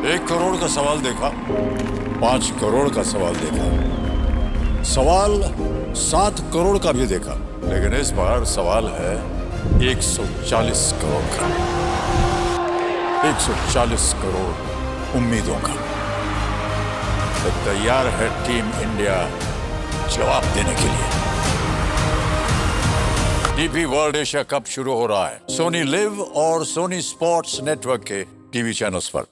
1 करोड़ का सवाल देखा, 5 करोड़ का सवाल देखा, सवाल 7 करोड़ का भी देखा, लेकिन इस बार सवाल है 140 करोड़ का। 140 करोड़ उम्मीदों का। तो तैयार है टीम इंडिया जवाब देने के लिए। डीपी वर्ल्ड एशिया कप शुरू हो रहा है सोनी लिव और सोनी स्पोर्ट्स नेटवर्क के टीवी चैनल्स पर।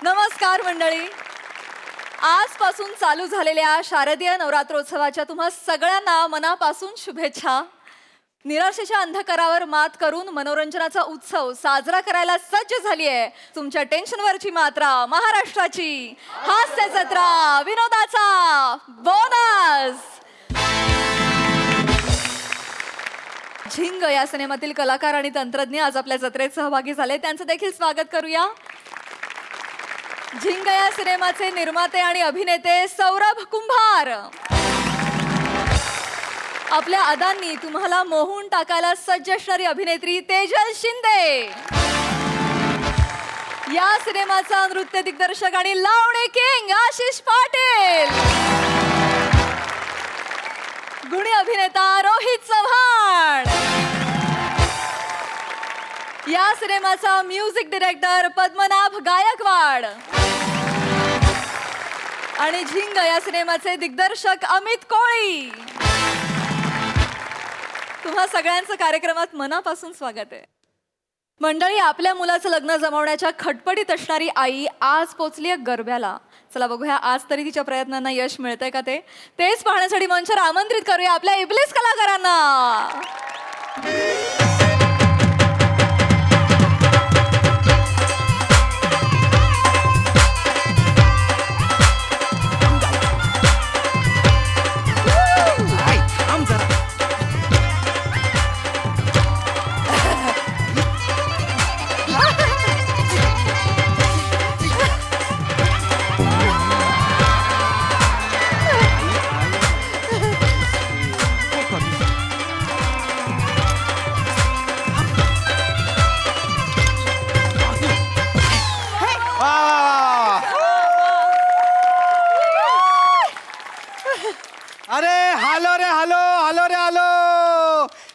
नमस्कार मंडळी, आजपासून चालू झालेल्या शारदीय नवरात्रोत्सवाच्या तुम्हा सगळ्यांना मनापासून शुभेच्छा। निराशेच्या अंधकारावर मात करून मनोरंजनाचा उत्सव साजरा करायला सज्ज झाली आहे तुमच्या टेन्शनवरची मात्रा महाराष्ट्राची हास्य जत्रा, विनोदाचा बोनस। झिंग या सिनेमातील कलाकार आणि तंत्रज्ञ आज आपल्या जत्रेत सहभागी झाले, त्यांचं देखील स्वागत करूया। झिंग या सिनेमाचे निर्माते आणि अभिनेते सौरभ कुंभार, आपल्या अदांनी तुम्हाला मोहून टाकायला सज्ज असणारी अभिनेत्री तेजल शिंदे, या सिनेमाचा नृत्य दिग्दर्शक आणि लावणी किंग आशिष पाटील, गुणी अभिनेता रोहित चव्हाण, या सिनेमाचा म्युझिक डायरेक्टर पद्मनाभ गायकवाड आणि झिंग या सिनेमाचे दिग्दर्शक अमित कोळी। तुम्हा सगळ्यांचं कार्यक्रमात मनापासून स्वागत आहे। मंडळी, आपल्या मुलाचं लग्न जमवण्याच्या खटपटीत असणारी आई आज पोचली आहे गरब्याला। चला बघूया आज तरी तिच्या प्रयत्नांना यश मिळतंय का तेच पाहण्यासाठी मंचावर आमंत्रित करूया आपल्या इब्लिस कलाकारांना।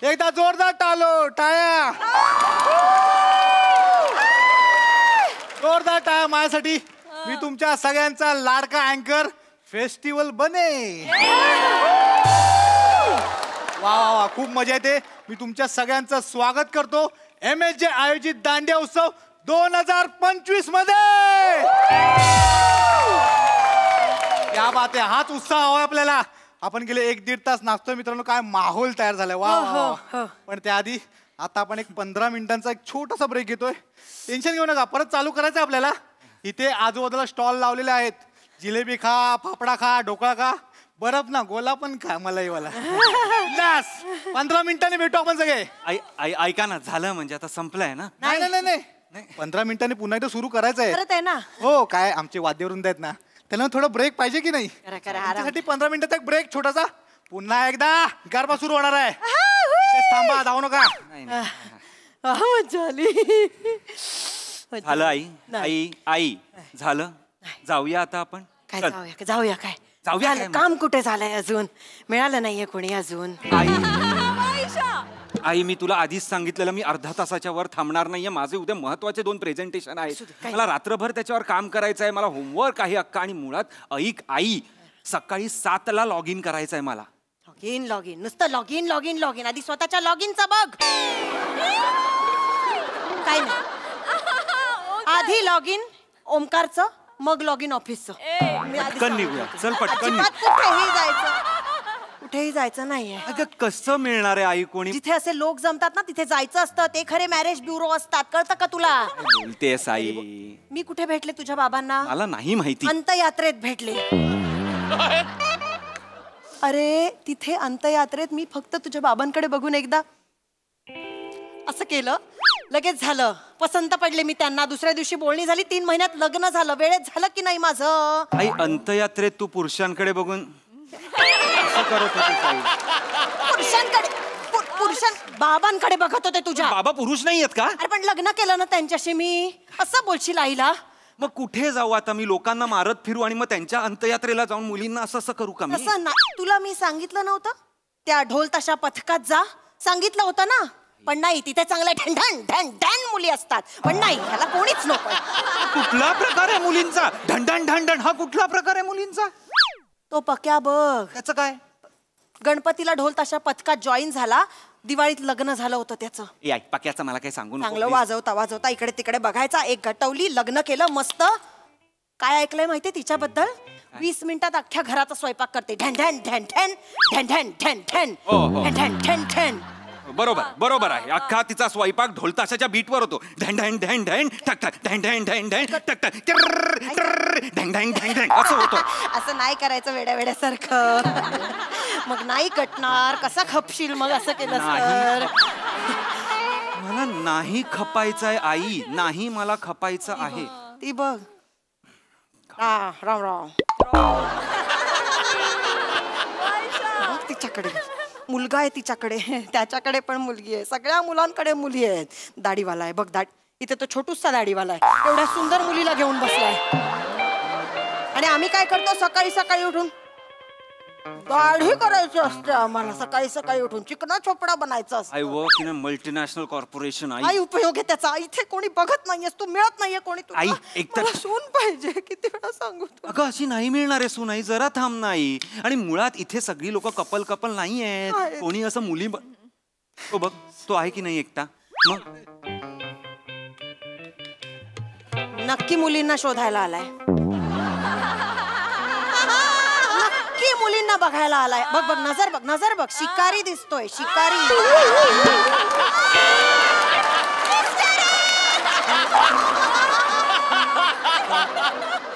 एकदा जोरदार टाळ्या, जोरदार टाळ्या माझ्यासाठी। मी तुमच्या सगळ्यांचा लाडका अँकर फेस्टिवल बने। वा वा वा, खूप मजा येते। मी तुमच्या सगळ्यांचं स्वागत करतो MSJ आयोजित दांडिया उत्सव 2025 मध्ये। या बात आहे, हाच उत्साह हवा आपल्याला। आपण गेले 1-1.5 तास नाचतोय मित्रांनो, काय माहोल तयार झालाय। वा वा। पण त्याआधी आता आपण एक 15 मिनिटांचा एक छोटासा ब्रेक घेतोय। टेन्शन घेऊ नका, परत चालू करायचं आपल्याला। इथे आजूबाजूला स्टॉल लावलेले आहेत, जिलेबी खा, फाफडा खा, ढोकळा खा, बर्फ ना गोला पण खा, मलाई वाला। 15 मिनिटांनी भेटू आपण सगळे। ऐका ना, झालं म्हणजे आता संपलंय ना? नाही नाही नाही, 15 मिनिटांनी पुन्हा एकदा सुरू करायचं आहे ना। हो, काय आमचे वाद्यवृंद आहेत ना, त्यांना थोडं ब्रेक पाहिजे की नाही? त्यासाठी 15 मिनिटाचा एक ब्रेक छोटासा, पुन्हा एकदा गरबा सुरू होणार आहे। थांबा, धावू नका। झालं आई झालं, जाऊया आता आपण। काय जाऊया काय काम कुठे झालंय अजून? मिळालं नाहीये कोणी अजून। आई मी तुला आधीच सांगितलेलं, मी अर्धा तासाच्या वर थांबणार नाहीये। माझे उद्या महत्वाचे 2 प्रेझेंटेशन आहेत, मला रात्रभर त्याच्यावर काम करायचं आहे, मला होमवर्क आहे अक्का। आणि मुळात ऐक आई, सकाळी 7 ला लॉग इन करायचं आहे मला। लॉग इन नुसतं लॉग इन आधी स्वतःच्या लॉग इनचा बघ। काय नाही, आधी लॉग इन ओमकारचं, मग लॉग इन ऑफिसचं। पटकन निघूया, चल पटकन। कुठेही जायचं नाहीये। अगं कसं मिळणार आहे आई कोणी? जिथे असे लोक जमतात ना तिथे जायचं असतं, ते खरे मॅरेज ब्युरो असतात, कळतं का तुला? बोलतेस आई? मी कुठे भेटले तुझ्या बाबांना? मला नाही माहिती। अंतयात्रेत भेटले। अरे तिथे अंतयात्रेत मी फक्त तुझ्या बाबांकडे बघून एकदा असं केलं, लगेच झालं, पसंत पडले मी त्यांना। दुसऱ्या दिवशी बोलणी झाली, 3 महिन्यात लग्न झालं। वेळेत झालं की नाही माझं? आई अंतयात्रेत तू पुरुषांकडे बघून करत होती? पुरुषांकडे बाबांकडे बघत होते तुझ्या. बाबा पुरुष नाही आहेत का? अरे पण लग्न केलं ना त्यांच्याशी मी, असं बोलशील आईला? मग कुठे जाऊ आता मी? लोकांना मारत फिरू आणि मग त्यांच्या अंत्ययात्रेला जाऊन मुलींना असं करू का मी? असं ना, तुला मी सांगितलं नव्हतं त्या ढोल ताशा पथकात जा, सांगितलं होतं ना. पण नाही, तिथे चांगल्या ढण ढण ढण मुली असतात. पण नाही, ह्याला कोणीच नको. कुठला प्रकार आहे मुलींचा? ढंढण ढंढण हा कुठला प्रकार आहे मुलींचा? तो पक्या बघ, त्याचं काय? गणपतीला ढोल ताशा पथकात जॉईन झाला, दिवाळीत लग्न झालं होतं त्याचं. ए आई, पक्याचं मला काही सांगू नको चांगलं please. वाजवता वाजवता इकडे तिकडे बघायचा, एक घटवली, लग्न केलं मस्त. काय ऐकलंय माहितीये तिच्याबद्दल? 20 मिनिटात अख्ख्या घराचा स्वयंपाक करते. ढन ढन ढन ठन ढन ढन ठन ठन ढन ढन ठन ठन. बरोबर बरोबर आहे. अख्खा तिचा स्वयंपाक ढोलताशाच्या बीटवर होतो. ढण ढण ढण ढण ठक ठक ढण ढण ढण ढण टक टक ढण ढण ढण ढण असं होतं. असं नाही करायचं वेड्या वेड्यासारखं. मग नाही कटणार, कसा खपशील मग असं केलं तर? मला नाही खपायचंय आई, नाही मला खपायचं आहे. ती बघ. राम राम. बघ तिच्याकडे मुलगा आहे, तिच्याकडे त्याच्याकडे पण मुलगी आहे, सगळ्या मुलांकडे मुली आहेत. दाढीवाला आहे बघ, इथे तो छोटूसा दाढीवाला आहे, एवढ्या सुंदर मुलीला घेऊन बसलाय. आणि आम्ही काय करतो, सकाळी सकाळी उठून दाढी करायची असते आम्हाला. सकाळी सकाळी उठून चिकना चोपडा बनायचा असतो. I work in a multinational corporation. आई उपयोग आहे त्याचा. इथे कोणी बघत नाहीयेस तू, मिळत नाहीये कोणी. आई, एकतर सून पाहिजे, किती वेळा सांगू तुला. अगं अशी नाही मिळणार आहे सून आई, जरा थांब नाही. आणि मुळात इथे सगळी लोक कपल कपल नाही आहेत, कोणी असं मुली. तो बघ, तो आहे की नाही एकटा? मग नक्की मुलींना शोधायला आलाय, नक्की मुलींना बघायला आलाय. बघ बघ, नजर बघ, नजर बघ, शिकारी दिसतोय, शिकारी.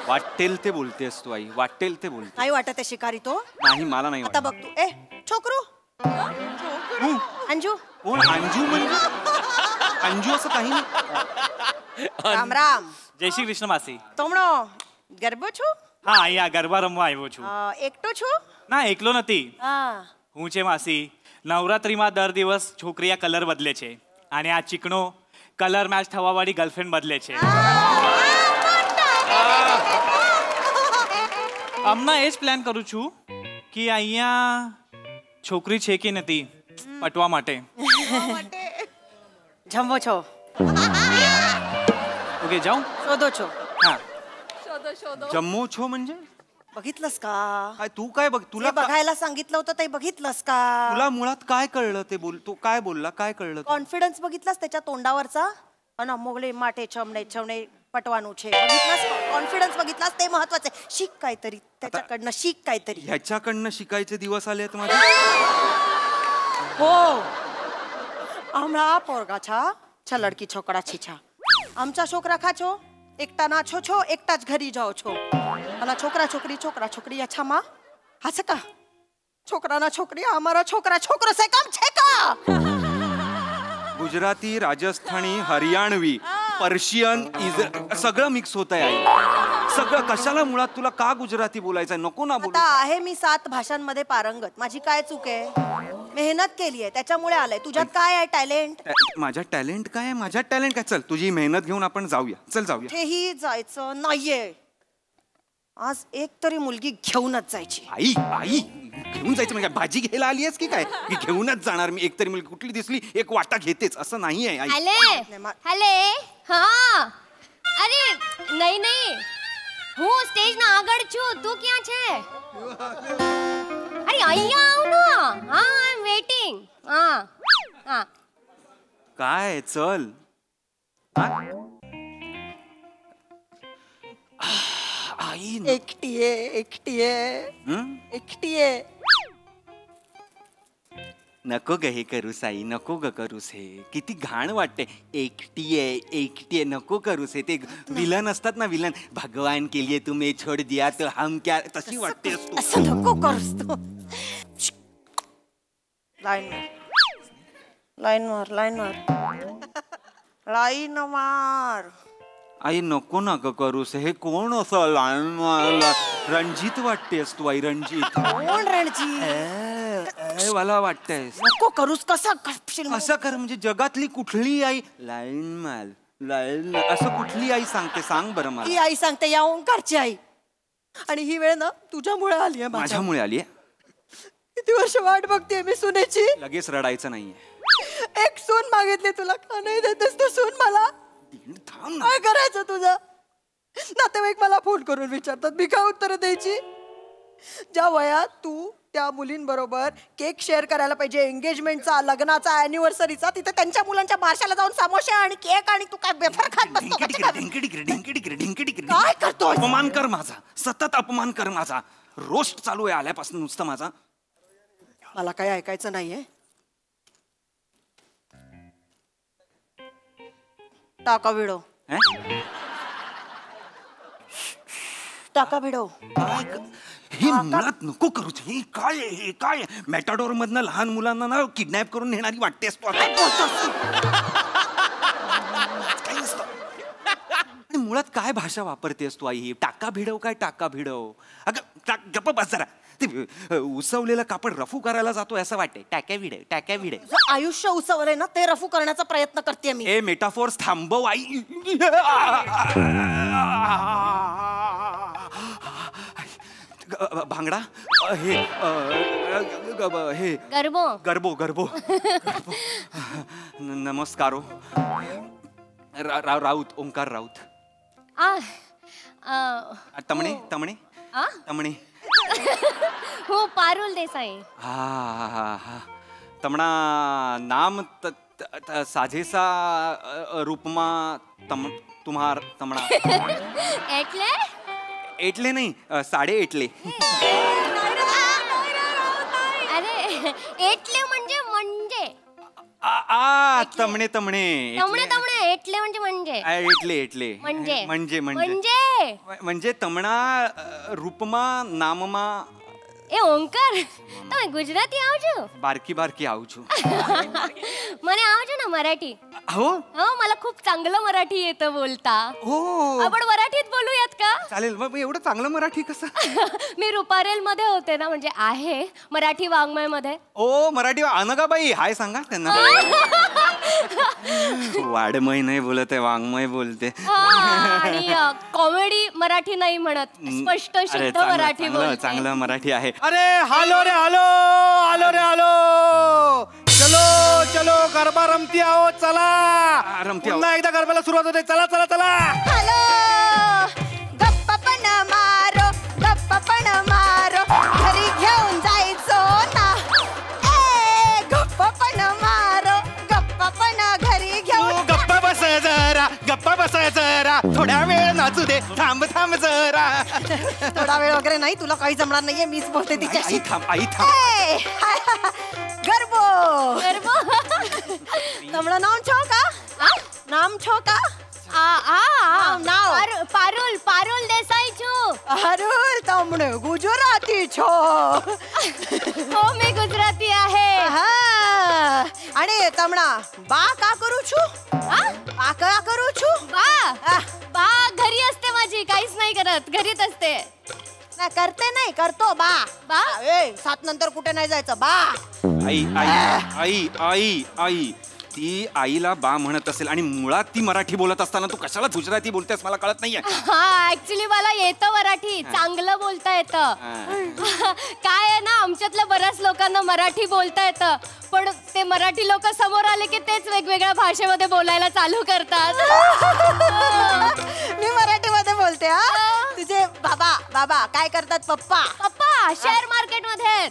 वाटेल ते बोलतेस तू आई, वाटेल ते बोलते. नाही वाटत आहे शिकारी तो? नाही, मला नाही आता वाटत. बघ तू. ए छोकरू, अंजू. कोण अंजू? म्हणजे अंजू असं काही नाही. राम राम. जय श्री कृष्ण मासी. તમણો ગરબો છો? હા, અહીંયા ગરબા રમવા આવ્યો છું. એકટો છો? ના, એકલો નથી. હા. હું છે માસી, નવરાત્રીમાં દર દિવસ છોકરીયા કલર બદલે છે અને આ ચીકણો કલર મેચ થવાવાળી ગર્લફ્રેન્ડ બદલે છે. હમણાં એ જ પ્લાન કરું છું કે અહીંયા છોકરી છે કે નથી પટવા માટે. જમવો છો? ઓકે, જાઉં? शोधो છો? હા. शोधो शोधो. जम्मू छो म्हणजे बघितलंस का? काय? तू काय बघ, तुला तुला बघायला सांगितलं होतं ते बघितलंस का? तुला मुळात काय कळलं ते बोल. तू काय बोलला, काय कळलं? कॉन्फिडन्स बघितलास त्याच्या तोंडावरचा? अन मोगले माटे छमणे छमणे पटवानू छे. बघितलास? कॉन्फिडन्स बघितलास? ते महत्वाचं आहे. शिक काहीतरी त्याच्याकडनं, शिक काहीतरी. ह्याच्याकडनं शिकायचे दिवस आले आहेत माझे. हो, हमણાં पोरगा छा लडकी छोकरा छीछा. आमचा छोकरा खाचो एकटा नाछो छो, एकटाच घरी जाओ छो. અને છોકરા છોકરી અચ્છામાં હાસે કા? છોકરાના છોકરી, અમારા છોકરા છોકરો છે કામ છે का? गुजराती, राजस्थानी, हरियाणवी, पर्शियन, सगळं मिक्स होत आहे आई. सगळं कशाला? मुळात तुला का गुजराती बोलायचं? नको ना बोलू. आता आहे मी 7 भाषांमध्ये पारंगत. माझी काय चूक आहे? मेहनत केली आहे त्याच्यामुळे आलंय. तुझ्यात काय आहे टॅलेंट? माझ्या टॅलेंट काय आहे? माझ्यात टॅलेंट काय? चल तुझी मेहनत घेऊन आपण जाऊया. चल जाऊया. तेही जायचं नाहीये. आज एक तरी मुलगी घेऊनच जायची. आई आई, घेऊन जायचं म्हणजे भाजी घ्यायला आली आहेस की काय? की घेऊनच जाणार मी. एकतरी मुलगी कुठली दिसली एक वाटा घेतेच असं नाही आहे आई. હલે હા. અરે નહીં નહીં, હું સ્ટેજ ના આગળ છું, તું ક્યાં છે? અરે અહીંયા આવ ને. હા, આઈ એમ વેઇટિંગ. હા હા. काय? चल. हा? आई एकटी आहे. नको ग हे करूस आई, नको ग करूस हे. किती घाण वाटते. एकटी आहे नको करूस हे. ते विलन असतात ना, विलन. भगवान के लिए तुम्हें छोड़ दिया तो हम क्या, तशी वाटते तू. असं नको करूस तू. लाईन मार. आई नको ना ग करूस हे. कोण असं लहान रणजित वाटतेस तू आई, रणजित. कोण रणजित? काय मला वाटतंय नको करूस. कसा करशील मग? असं कर म्हणजे जगातली कुठली आई लाईन माल लाईन असं कुठली आई सांगते सांग बरं ही मला. आई सांगते, या ओंकारची आई. आणि ही वेळ ना तुझ्यामुळे आली आहे. माझ्यामुळे आली किती वर्ष वाट बघते मी सुनेची. लगेच रडायचं नाहीये. एक सून मागितली तुला, का नाही देतेस तू सून मला? थांब ना. काय करायचं तुझं? नातेवाईक मला फोन करून विचारतात, मी काय उत्तर द्यायची? ज्या वयात तू त्या मुलींबरोबर केक शेअर करायला पाहिजे, एंगेजमेंटचा, लग्नाचा, अॅनिव्हर्सरीचा, तिथे त्यांच्या मुलांच्या बारशाला जाऊन समोसे आणि केक आणि तू काय बेफर खात बसतो? काय करतोय? अपमान कर माझा, सतत अपमान कर माझा. रोस्ट चालू आहे आल्यापासून नुसतं माझा. मला काही ऐकायचं नाहीये. टाका व्हिडिओ, टाका व्हिडिओ. हे मुळात नको करूच. हे काय हे काय मॅटाडोर मधनं लहान मुलांना ना किडनॅप करून नेणारी वाटतेस तू आता. आणि मुळात काय भाषा वापरतेस तू आई? ही टाका भिडव काय टाका भिडव? अगं गप्प बस जरा. ते उसवलेलं कापड रफू करायला जातो असं वाटतंय. टाक्या भिडे टाक्या भिडे. आयुष्य उसवलंय ना, ते रफू करण्याचा प्रयत्न करते मी. ए मेटाफोर्स थांबव आई. भांगडा हे हे गर्भो गर्भो गर्भो नमस्कारो. राऊत ओंकार राऊत. तमणे तमणे तमणे. हो पारुल देसाई. हा तमणा नाम साजेसा रूपमा तुम्हार तमणा. एटले एटले नाही साडे एटले. अरे एटले म्हणजे तमणे तमणे तमणे तमणे एटले म्हणजे एटले एटले म्हणजे म्हणजे म्हणजे म्हणजे तमणा रूपमा नाममा. એ ઓંકાર તમે ગુજરાતી આવજો. બારકી બારકી આવું છું. મને આવજો ને મરાઠી. हो हो मला खूप चांगलं मराठी येतं बोलता. हो आपण मराठीत बोलूयात का? चालेल. मग एवढं चांगलं मराठी कसं? मी रुपारेल मध्ये होते ना, म्हणजे आहे मराठी वाङ्मय मध्ये. ओ मराठी अनगाबाई हाय सांगा त्यांना. वाडमय नाही बोलत आहे, वाङ्मय बोलते. आणि कॉमेडी मराठी नाही म्हणत, स्पष्ट शुद्ध मराठी बोलते. चांगलं मराठी आहे. अरे हालो रे हालो, आलो रे आलो. चलो चलो गरबा रमती आहो. चला रमती आहो. पुन्हा एकदा गरब्याला सुरुवात होते. चला चला चला. हॅलो, गप्पा पण मारो, गप्पा पण मारो, घरी घेऊन जायचो ना. ए गप्पा पण मारो, गप्पा पण घरी घेऊन. गप्पा बस जरा, गप्पा बस जरा, थोड्या वेळ नाचू दे. थांब थांब जरा. थोडा वेळ वगैरे नाही, तुला काही जमणार नाहीये. मीच बोलते तिच्याशी. आई थांब आई थांब. गर्भो गर्भो. तमणा नाम छो का? नाम छो का? नाव पारुल पारुल देसाई छू. अरुल तमणे गुजराती छो. हो मी गुजराती आहे. आणि तमणा बा का करू छू? बा का करू छू? बा बा घरी असते माझी, काहीच नाही करत, घरीच असते. ना करते नाही, करतो बा. बा 7 नंतर कुठे नाही जायचं बा. आई आई आई आई आई ती आईला बा म्हणत असेल आणि मुळात ती मराठी बोलत असताना तू कशाला गुजराती बोलतेस मला कळत नाहीये. हा ऍक्च्युली मला येतं मराठी, चांगलं बोलता येतं. काय आहे ना, आमच्यातल्या बऱ्याच लोकांना मराठी बोलता येतं, पण ते मराठी लोक समोर आले की तेच वेगवेगळ्या भाषेमध्ये बोलायला चालू करतात. मी मराठीमध्ये बोलते. तुझे बाबा बाबा काय करतात? पप्पा पप्पा शेअर मार्केट मध्ये.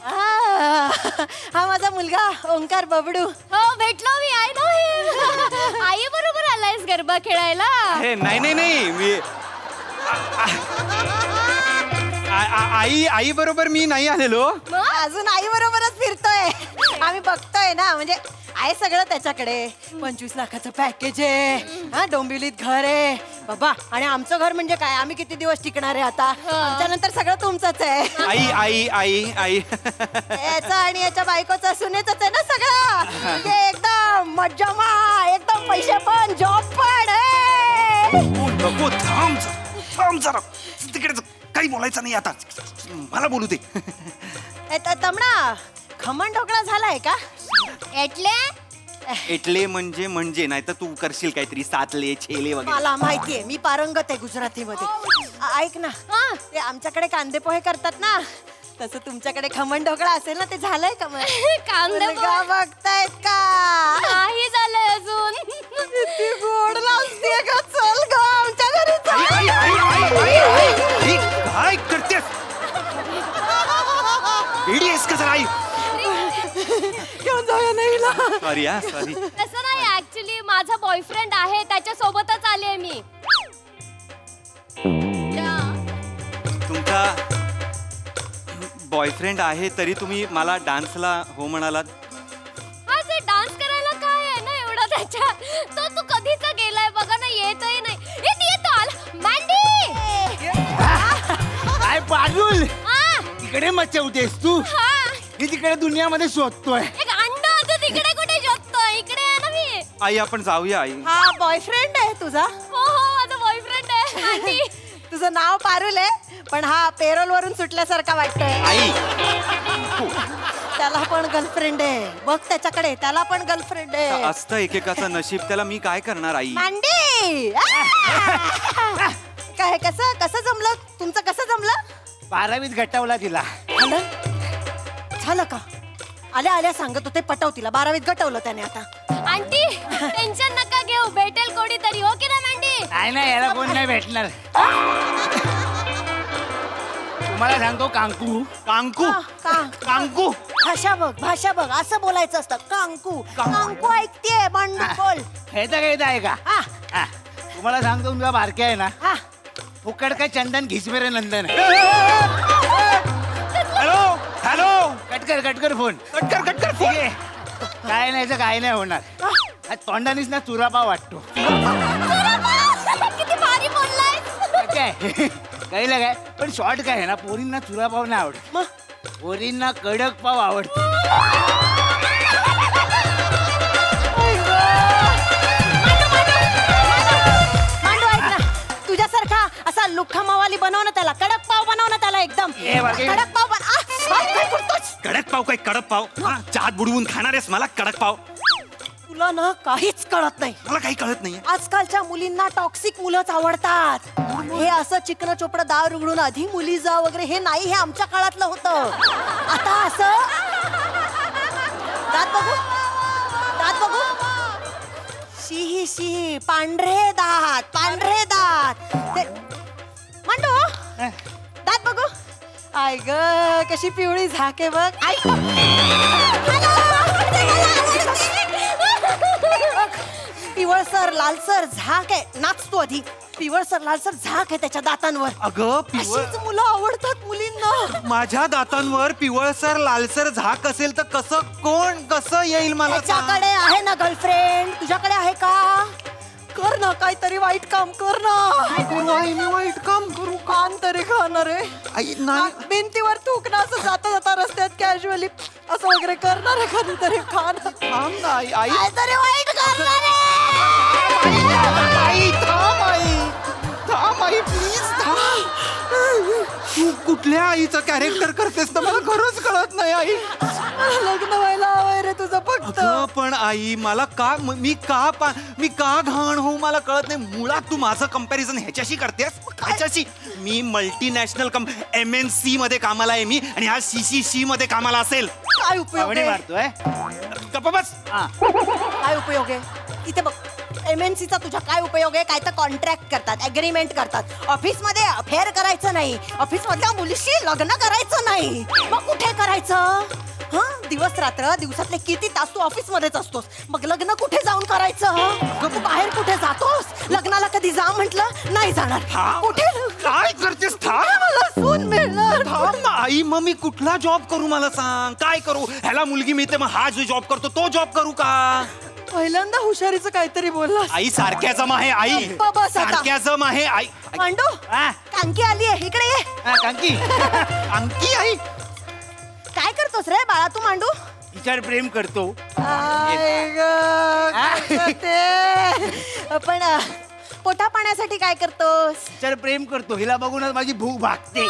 हा माझा मुलगा ओंकार बबडू. हो भेटलो मी. I know him. आई बरोबर आलायस गरबा खेळायला? नाही नाही नाही मी आई आई बरोबर मी नाही आलेलो. अजून आई बरोबरच फिरतोय. आम्ही बघतोय ना, म्हणजे आहे सगळं त्याच्याकडे. 25 लाखाचं पॅकेज आहे, डोंबिवलीत घर आहे बाबा. आणि आमचं घर म्हणजे काय, आम्ही किती दिवस टिकणार आहे आता? त्यानंतर सगळं तुमचंच आहे. आई आई आई आई याचं आणि याच्या बायकोचं सुनेचंच आहे ना सगळं. म्हणजे एकदम मज्जामा, एकदम पैसे पण, जॉब पण. थांब थांब जरा, तिकडे काही बोलायचं नाही आता, मला बोलू दे. तमणा खमण ढोकळा झालाय का? एटले म्हणजे नाही तर तू करशील काहीतरी सातले छेले वगैरे. मला माहितीये, मी पारंगत आहे गुजरातीमध्ये. ऐक ना, ते आमच्याकडे कांदे पोहे करतात ना, तसं तुमच्याकडे खमण ढोकळा असेल ना, ते झालंय का? मग कांदे मुलगा बघतायत का? नाही झालंय अजून. किती गोड लावते ग. चल ग आमच्या घरी चल. काय करतेस? वेडी आहेस का जरा आई? घेऊन जाऊया नाहीला. सॉरी हा सॉरी. तसं नाही, ऍक्च्युली माझा बॉयफ्रेंड आहे, त्याच्या सोबतच आली आहे मी. तुमचा बॉयफ्रेंड आहे तरी तुम्ही मला डान्सला हो म्हणालात? हा, ते डान्स करायला काय आहे ना एवढं त्याच्यात. तो कधीचा गेलाय बघा ना, येतही नाही. येतो आला. मँडी काय पाडूल हा तिकडे मचवतेस तू? हा, मी तिकडे दुनियामध्ये शोधतोय. एक अंड होतं तिकडे, कुठे शोधतो? इकडे आहे ना मी. आई आपण जाऊया आई. हा बॉयफ्रेंड आहे तुझा? हो माझा बॉयफ्रेंड आहे. आंटी तुझं नाव पारुल आहे, पण हा पेरोल वरून सुटल्यासारखा वाटतोय. आई त्याला पण गर्लफ्रेंड आहे बघ, त्याच्याकडे त्याला पण गर्लफ्रेंड आहे. असतं एकेकाचं नशीब, त्याला मी काय करणार आई. मांडी काय कसं जमलं तुमचं? कसं जमलं? 12वीत गटवला तिला. झालं का? आल्या सांगत होते पटव तिला. 12वीत गटवलं त्याने आता. आंटी टेन्शन नका घेऊ, भेटेल कोणीतरी. हो की ना मँडी? नाही याला कोण नाही भेटणार. तुम्हाला सांगतो कांकू कांकू भाषा बघ असं बोलायचं असतं. कांकू ऐकतेय मांडू बोल. खेळता आहे का? तुम्हाला सांगतो तुमचा बारक्या आहे ना, फुकट काय चंदन घिसमेरे नंदन. हॅलो कट कर फोन. कट कर ठीक आहे. काय नाही होणार. तोंडानीच ना चुरापाव वाटतो. किती भारी बोललाय. काय कळलं काय? पण शॉर्ट काय आहे ना, पोरींना चुरापाव नाही आवडत, मग पोरींना कडक पाव आवडतो. मांडू ऐक ना, तुझ्यासारखा असा लुख्खा मावाली बनव ना त्याला. कडक पाव बनव ना त्याला एकदम. कडक पाव कडक पाव चहात बुडवून खाणार आहेस मला? कडक पाव तुला ना काहीच कळत नाही. मला काही कळत नाही. आजकालच्या मुलींना टॉक्सिक मुलंच आवडतात. हे असं चिकन चोपडं दार उघडून आधी मुली जा वगैरे हे नाही. हे आमच्या काळातलं होतं. आता असं दात बघू शी पांढरे दात ते मांडू दात बघू. आय ग कशी पिवळी झाके बघ. पिवळसर लालसर झाक आहे. नाचतो आधी. पिवळसर लालसर झाक आहे त्याच्या दातांवर. अगं अशीच मुलं आवडतात मुलींना. माझ्या दातांवर पिवळसर लालसर झाक असेल तर कसं येईल मला? त्याच्याकडे आहे ना गर्लफ्रेंड. तुझ्याकडे आहे का? कर ना काहीतरी वाईट काम कर ना. मी वाईट काम करू? कान तरी खाणार आहे. आई नाही. भिंतीवर थूक ना असं जाता रस्त्यात कॅज्युअली असं वगैरे करणार आहे. कधी तरी खान थांब ना आई. काहीतरी वाईट करणार आहे. थांब आई प्लीज थांब. तू कुठल्या आईचं कॅरेक्टर करतेस तर मला खरंच कळत नाही आई. लग्न व्हायला हवंय रे तुझं फक्त. पण आई मला मी का घाण होऊ मला कळत नाही. मुळात तू माझं कंपॅरिझन ह्याच्याशी करतेस. ह्याच्याशी मी मल्टीनॅशनल MNC मध्ये कामाला आहे मी, आणि हा CCC मध्ये कामाला असेल. काय उपयोग आहे? मारतोय गप्प बस. काय उपयोग आहे? इथे बघ MNC चा तुझ्या काय उपयोग आहे? काय तर कॉन्ट्रॅक्ट करतात, अग्रीमेंट करतात. ऑफिस मध्ये अफेअर करायचं नाही, ऑफिस मधल्या मुलीशी लग्न करायचं नाही. मग कुठे करायचं? दिवस रात्र दिवसातले किती तास तू ऑफिस मध्येच असतोस. मग लग्न कुठे जाऊन करायचं? तू बाहेर कुठे जातोस? लग्नाला कधी जा म्हटलं नाही जाणार. कुठे काय करतेस? मला सून मिळणार. थांब ना आई. मग मी कुठला जॉब करू मला सांग. काय करू? ह्याला मुलगी मिळते मग हा जो जॉब करतो तो जॉब करू का? पहिल्यांदा हुशारीचं काहीतरी बोलला. आई सारख्या जम आहे आई. सारख्या जम आहे आई. मांडू कांकी आली आहे इकडे ये. कांकी आई काय करतोस रे बाळा तू? मांडू तिच्यावर प्रेम करतो. पण पोटा पाण्यासाठी काय करतोस? तिच्यावर प्रेम करतो. हिला बघूनच माझी भूक भागते.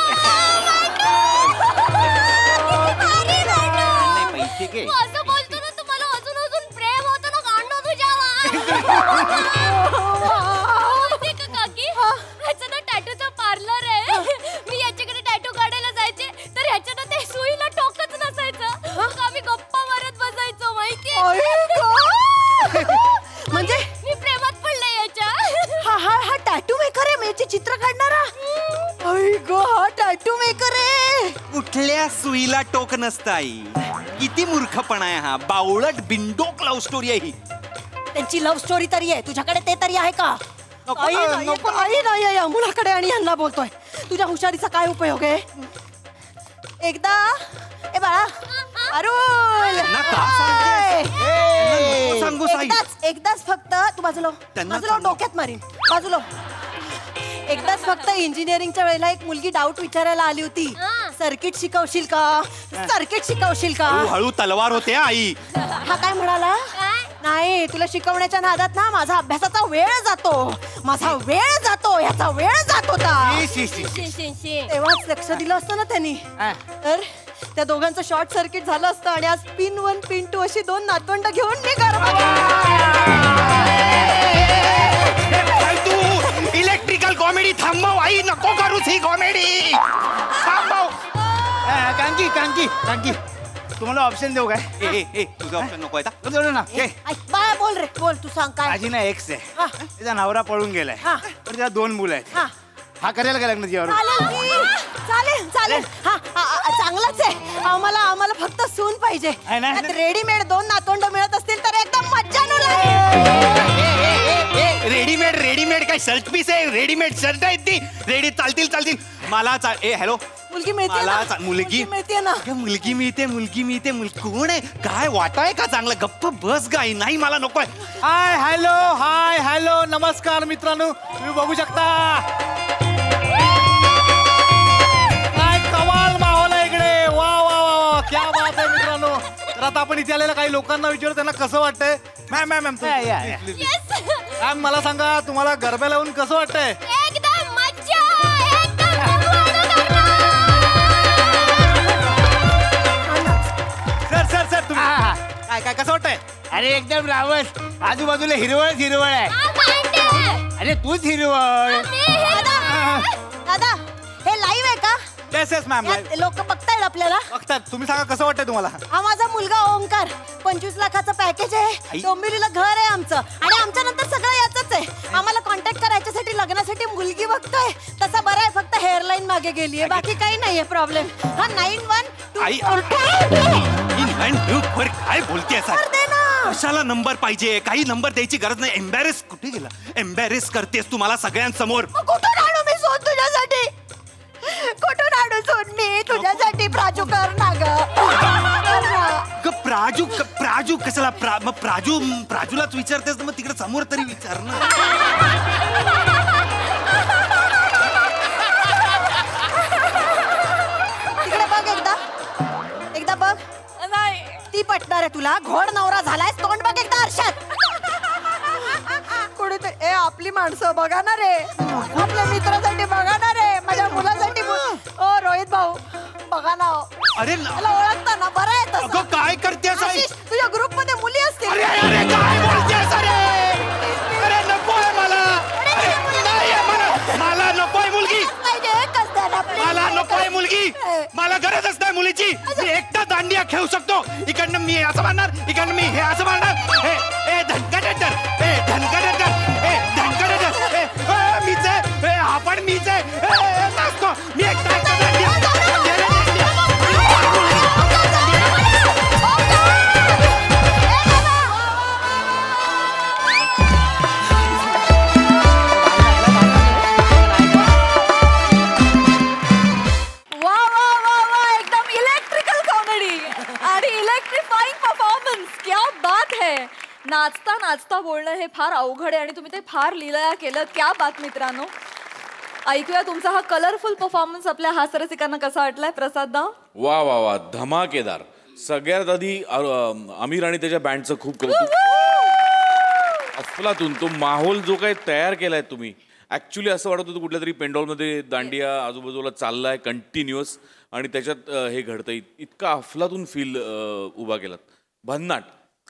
ठीक आहे. तू असं बोलतो ना तुम्हाला अजून अजून प्रेम होतं ना काढणं तुझ्यावर. माहितीये का काकी ह्याचं ना टॅटूचं पार्लर आहे. मी याच्याकडे टॅटू काढायला जायचे तर ह्याच्यानं ते सुईला टोकच नसायचं. मग आम्ही गप्पा मारत बसायचो माहितीये. म्हणजे मी प्रेमात पडले याच्या. हा हा हा टॅटू मेकर आहे म्हणजे चित्र काढणारा. आई गो हा टॅटू मेकर आहे. कुठल्या सुईला टोक नसतं आई. किती मूर्खपणा आहे हा. बावळट बिंडोक लव्ह स्टोरी आहे ही. त्यांची लव्ह स्टोरी तरी आहे तुझ्याकडे ते तरी आहे का? नको आई ना, नाही, नको. आई नाही या मुलाकडे आणि यांना बोलतोय. तुझ्या हुशारीचा काय उपयोग आहे? एकदा ए बाळा अरुल नका सांगतेस. नको सांगू साई. एकदाच फक्त तू बाजूला त्यांना बाजूला सांगू. डोक्यात मारीन बाजूला. एकदाच फक्त इंजिनिअरिंगच्या वेळेला एक मुलगी डाऊट विचारायला आली होती. सर्किट शिकवशील का? सर्किट शिकवशील का? हळू तलवार होते आई. हा काय म्हणाला? नाही तुला शिकवण्याच्या नादात ना माझा अभ्यासाचा वेळ जातो. माझा वेळ जातो ह्याचा वेळ जात होता. तेव्हाच लक्ष दिलं असतं ना त्यांनी तर त्या दोघांचं शॉर्ट सर्किट झालं असतं आणि आज पिन 1 पिन 2 अशी 2 नातवंड घेऊन मी तू इलेक्ट्रिकल कॉमेडी थांबव आई. नको करूच ही कॉमेडी. थांबव. कांकी कांकी कांकी तुम्हाला ऑप्शन देऊ काय? तुझा ऑप्शन नको आहे का? ना बाळा बोल रे बोल तू सांग काय. माझी ना एक्स आहे. तिचा नवरा पळून गेलाय हा. पण तिला 2 मुलं आहेत. हा हा करेल का लग्न तिच्यावर? चालेल चालेल हा चांगलाच आहे. आम्हाला फक्त सून पाहिजे. आहे ना? रेडीमेड 2 नातवंड मिळत असतील तर एकदम मज्जा. रेडीमेड रेडीमेड काय शर्ट पीस आहे? रेडीमेड शर्ट आहेत ती. रेडी चालतील. मला हॅलो मुलगी मिळते मला मुलगी मिळते ना. मुलगी मिळते. कोण आहे? काय वाटाय का चांगलं? गप्प बस गाई. नाही मला नकोय. हाय हॅलो नमस्कार मित्रांनो. तुम्ही बघू शकता काय कमाल माहोल आहे इकडे. वा वा वा क्या बात आहे मित्रांनो. तर आता आपण इथे आलेल्या काही लोकांना विचारू त्यांना कसं वाटतंय. मॅम मॅम मला सांगा तुम्हाला गरब्याला येऊन कसं वाटतंय? एकदम मज्जा. सर तुम्ही काय कसं वाटतंय? अरे एकदम रावस. आजूबाजूला हिरवळ आहे. अरे तूच हिरवळ. दादा हे लाईव्ह आहे का? येस मॅम लोक बघतायत आपल्याला. बघतात. तुम्ही सांगा कसं वाटतंय तुम्हाला? हा माझा मुलगा ओंकार 25 लाखाचं पॅकेज आहे. डोंबिवलीला घर आहे आमचं आणि आमच्या नंतर सगळं याच आहे. आम्हाला कॉन्टॅक्ट करायच्यासाठी लग्नासाठी मुलगी बघतोय. तसा बरं आहे फक्त हेअरलाईन मागे गेलीये बाकी काही नाहीये प्रॉब्लेम. हा 91 आई काय बोलते कशाला नंबर पाहिजे? काही नंबर द्यायची गरज नाही. एम्बॅरेस कुठे गेला? एम्बॅरेस करतेस तू मला सगळ्यांसमोर. कुठून आणू मी सोन तुझ्यासाठी? कुठून आणू सोन मी तुझ्यासाठी? प्राजू कर ना ग. प्राजू कशाला? मग प्राजूलाच विचारतेस मग तिकडे समोर तरी विचार ना. तिकडे बघ एकदा बघ. नाही ती पटणार आहे तुला. घोड नवरा झालाय. तोंड बघ एकदा आरशात. कुठे आपली माणसं बघा ना रे. आपल्या मित्रासाठी बघा ना रे. माझ्या मुलासाठी ओ रोहित भाऊ बघा ना. अरे मला ओळखता ना? बरं आहे तसं. अगं काय करतेस आई? तुझ्या ग्रुप मध्ये मुली असतील. अरे काय बोलतेस? अरे नकोय मला. मला नकोय मुलगी. मला नकोय मुलगी. मला गरजच नाही मुलीची. मी एकटा दांडिया खेळू शकतो. इकडनं मी असं मारणार, इकडनं मी हे असं मारणार. धनकडेटर मीच आहे. हा पण मीच आहे. नाचतो मी एकटा दांडिया. एकदम इलेक्ट्रिकल कॉमेडी आणि इलेक्ट्रिफाईंग परफॉर्मन्स. क्या बात है. नाचता नाचता बोलणं हे फार अवघड आहे आणि तुम्ही ते फार लीलया केलं. क्या बात मित्रांनो. ऐकूया तुमचा हा कलरफुल परफॉर्मन्स आपल्या हास्यरसिकांना कसा वाटलाय प्रसाद दा? वा वा वा धमाकेदार. सगळ्यात आधी आमिर आणि त्याच्या बँडचं खूप कौतुक. अफलातून तो माहोल जो काही तयार केलाय तुम्ही. ऍक्च्युली असं वाटत होतं कुठल्या तरी पेंडॉलमध्ये दांडिया आजूबाजूला चाललाय कंटिन्युअस. आणि त्याच्यात हे घडतं. इतका अफलातून फील उभा केलात. भन्नाट,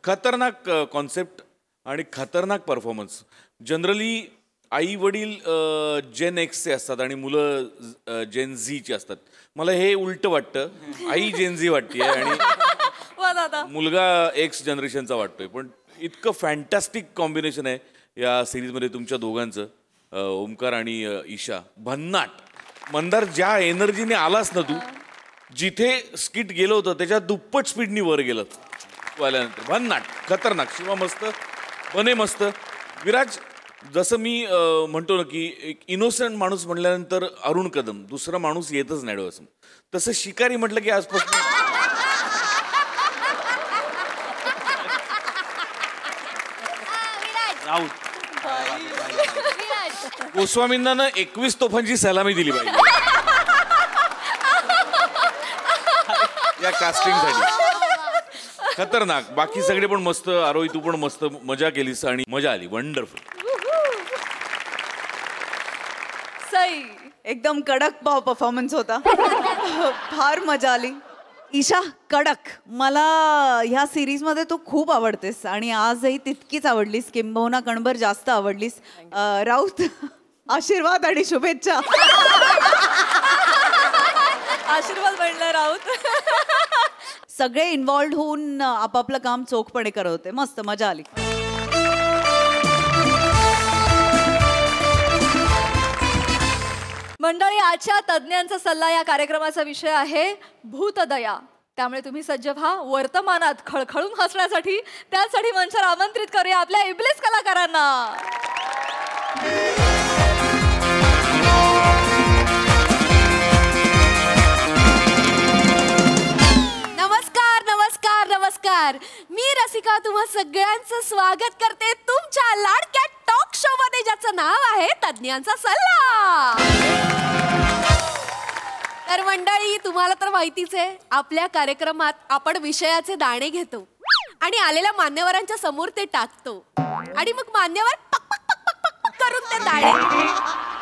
खतरनाक कॉन्सेप्ट आणि खतरनाक परफॉर्मन्स. जनरली आई वडील जेन एक्सचे असतात आणि मुलं जेन झीची असतात. मला हे उलट वाटतं. आई जेन झी वाटते आणि मुलगा एक्स जनरेशनचा वाटतोय. पण इतकं फॅन्टॅस्टिक कॉम्बिनेशन आहे या सिरीजमध्ये तुमच्या दोघांचं, ओमकार आणि ईशा. भन्नाट. मंदार, ज्या एनर्जीने आलास ना तू, जिथे स्किट गेलं होतं त्याच्या दुप्पट स्पीडनी वर गेलं वाल्यानंतर. भन्नाट, खतरनाक. शिवा मस्त, बने मस्त. विराज, जसं मी म्हणतो ना की एक इनोसंट माणूस म्हटल्यानंतर अरुण कदम, दुसरा माणूस येतच नाही डोळ्यासमोर. तसं शिकारी म्हटलं की आजपासून गोस्वामींना ना 21 तोफांची सलामी दिली पाहिजे या कास्टिंगसाठी. खतरनाक. बाकी सगळे पण मस्त. आरोही, तू पण मस्त मजा केलीस आणि मजा आली. वंडरफुल. सई, एकदम कडक परफॉर्मन्स होता. फार मजा आली. ईशा, कडक. मला ह्या सिरीजमध्ये तू खूप आवडतेस आणि आजही तितकीच आवडलीस, किंबहुना कणभर जास्त आवडलीस. राऊत, आशीर्वाद आणि शुभेच्छा. आशीर्वाद म्हणलं राऊत. सगळे इन्व्हॉल्ड होऊन आपापलं काम चोखपणे करत होते. मस्त मजा आली. मंडळी, आजच्या तज्ज्ञांचा सल्ला या कार्यक्रमाचा विषय आहे भूतदया. त्यामुळे तुम्ही सज्ज व्हा वर्तमानात खळखळून हसण्यासाठी. त्यासाठी मंचावर आमंत्रित करूया आपल्या इब्लिस कलाकारांना. नमस्कार नमस्कार नमस्कार. मी रसिका तुम्हा सगळ्यांचं स्वागत करते तुमच्या लाडक्या टॉक शो मध्ये, ज्याचं नाव आहे तज्ञांचा सल्ला. तर मंडळी, तुम्हाला तर माहितीच आहे, आपल्या कार्यक्रमात आपण विषयाचे दाणे घेतो आणि आलेल्या मान्यवरांच्या समोर ते टाकतो आणि मग मान्यवर पक पक पक पक पक पक करून ते दाणे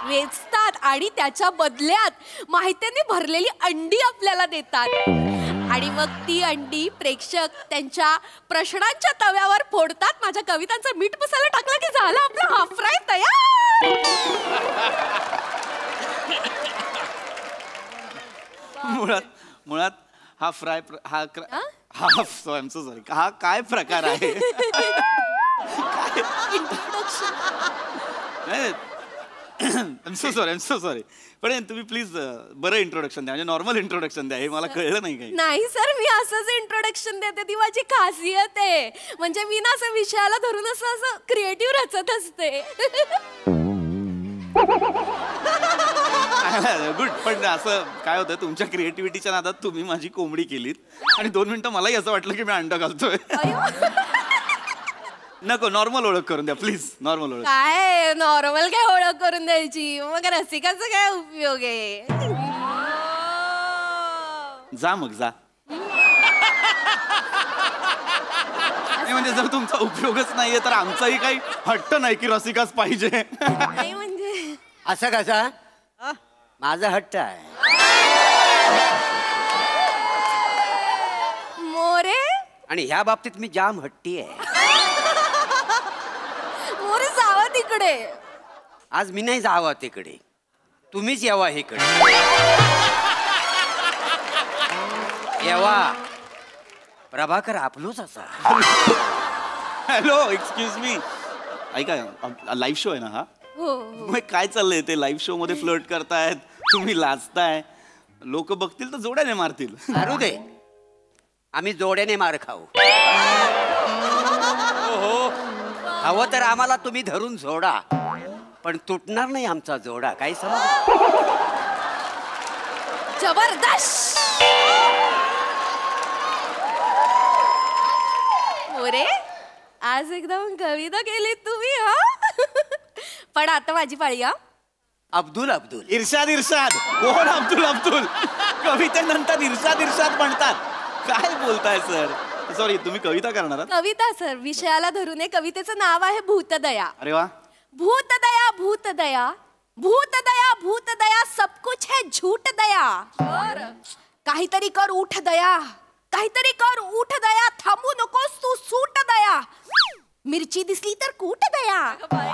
वेचतात आणि त्याच्या बदल्यात माहितीने भरलेली अंडी आपल्याला देतात. आणि मग ती अंडी प्रेक्षक त्यांच्या प्रश्नांच्या तव्यावर फोडतात. माझ्या कवितांचा मीठ मसाला टाकला की झालं आपला हाफ फ्राय तयार. मुळात हा फ्राय हा सॉरी हा काय प्रकार आहे? I am so sorry. पण तुम्ही प्लीज बरं इंट्रोडक्शन द्या, म्हणजे नॉर्मल इंट्रोडक्शन द्या. हे मला कळलं नाही काही. नाही सर, मी असंच इंट्रोडक्शन देते. ती माझी खासियत आहे. म्हणजे मी ना असं विषयाला धरून असं क्रिएटिव्ह रचत असते. गुड. पण असं काय होतं, तुमच्या क्रिएटिव्हिटीच्या नादात तुम्ही माझी कोंबडी केलीत आणि 2 मिनिटं मलाही असं वाटलं की मी अंडा घालतोय. नको, नॉर्मल ओळख करून द्या प्लीज. नॉर्मल ओळख. काय नॉर्मल काय ओळख करून द्यायची? मग रसिकाचा काय उपयोग आहे? जा मग जा. म्हणजे जर तुमचा उपयोगच नाहीये तर आमचाही काही हट्ट नाही की रसिकाच पाहिजे. नाही म्हणजे असं कसा? माझा हट्ट आहे. मोरे. आणि ह्या बाबतीत मी जाम हट्टी आहे. मोरे, जावा तिकडे. आज मी नाही जावा तिकडे, तुम्हीच यावा इकडे. यावा. प्रभाकर आपलोच असा. Hello, excuse me. ऐका, लाईव्ह शो आहे ना हा? हो. मग काय चाललंय? ते लाईव्ह शो मध्ये फ्लर्ट करतायत, तुम्ही लाजताय. लोक बघतील तर जोड्याने मारतील. मारू दे, आम्ही जोड्याने मार खाऊ. हवं तर आम्हाला तुम्ही धरून जोडा, पण तुटणार नाही आमचा जोडा. काही समज? जबरदस्त. मोरे, आज एकदम कविता केली तुम्ही. हा पण आता माझी पाळी. हा अब्दुल अब्दुल. इर्शाद इर्शाद. कोण अब्दुल अब्दुल? कवितेनंतर इर्शाद इर्शाद म्हणतात. काय बोलताय सर? सॉरी, तुम्ही कविता करणार आहात? कविता सर, विषयाला धरून आहे. कवितेचं नाव आहे भूतदया. अरे वा. भूतदया भूतदया भूतदया भूतदया सब कुछ है झूठ दया. काहीतरी कर उठ दया, काहीतरी कर उठ दया, थांबू नकोस तू सूट दया. मिरची दिसली तर कूट दया,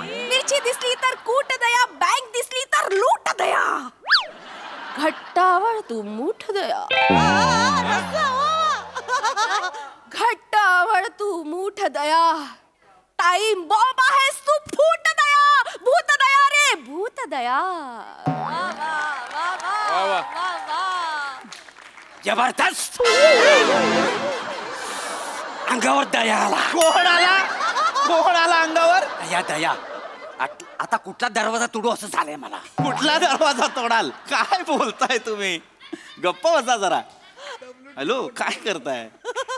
मिरची दिसली तर कूट दया, बँक दिसली तर लूट दया. घट्टावळ तू मूठ दया, घट्टावळ तू मूठ दया. टाइम बॉम्ब आहेस तू फूट दया, भूत दया रे भूत दया. जबरदस्त. अंगावर दया आला. कोण आला अंगावर? दया दया. आता कुठला दरवाजा तुडू असं झालंय मला. कुठला दरवाजा तोडाल? काय बोलताय तुम्ही? गप्प बसा जरा. हॅलो, काय करताय?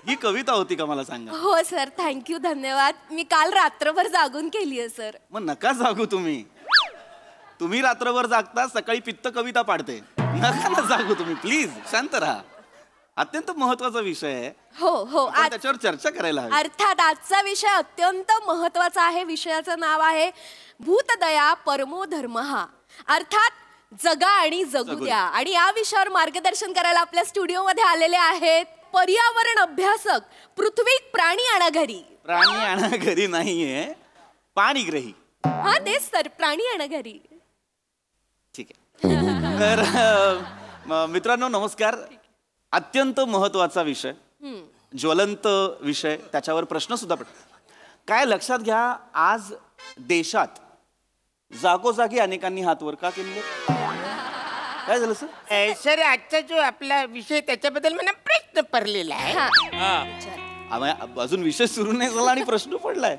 ही कविता होती का मला सांगा? हो सर, थँक्यू, धन्यवाद. मी काल रात्रभर जागून केली आहे सर. मग नका जागू तुम्ही. तुम्ही रात्रभर जागता, सकाळी पित्त कविता पाडते. नका ना जागू तुम्ही, प्लीज शांत राहा. अत्यंत महत्वाचा विषय आहे. हो हो, आपण त्याच्यावर चर्चा करायला हवी. अर्थात आजचा विषय अत्यंत महत्वाचा आहे. विषयाचं नाव आहे भूतदया परमो धर्मः, अर्थात जगा आणि जगू द्या. आणि या विषयावर मार्गदर्शन करायला आपल्या स्टुडिओमध्ये आलेले आहेत पर्यावरण अभ्यासक पृथ्वी प्राणी आणा घरी. प्राणी आणा घरी नाहीये, पाणीग्रही. हा तेच तर, प्राणी आणा घरी. ठीक आहे. तर मित्रांनो नमस्कार. अत्यंत महत्वाचा विषय, ज्वलंत विषय, त्याच्यावर प्रश्न सुद्धा पडतात. काय लक्षात घ्या, आज देशात जागोजागी अनेकांनी हात वर का केले? काय झालं सर? सर, आजचा जो आपला विषय त्याच्याबद्दल मला प्रश्न पडलेला आहे. अजून विषय सुरू नाही झाला आणि प्रश्न पडलाय.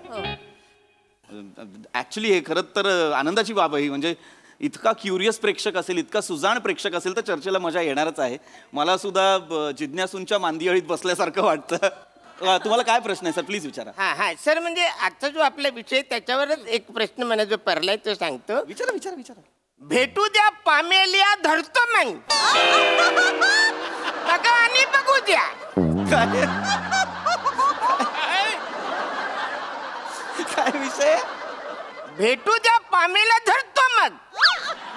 ऍक्च्युली हे खरंच तर आनंदाची बाब आहे. म्हणजे इतका क्युरियस प्रेक्षक असेल, इतका सुजाण प्रेक्षक असेल तर चर्चेला मजा येणारच आहे. मला सुद्धा जिज्ञासूंच्या मांदियाळीत बसल्यासारखं वाटतं. तुम्हाला काय प्रश्न आहे सर, प्लीज विचारा. हा सर, म्हणजे आजचा जो आपला विषय त्याच्यावरच एक प्रश्न मला जो पडलाय तो सांगतो. विचारा विचारा विचारा. भेटू द्या पामेलिया धरतो मग, बघा आणि बघू द्या. काय विषय? भेटू द्या पामेला धरतो मग,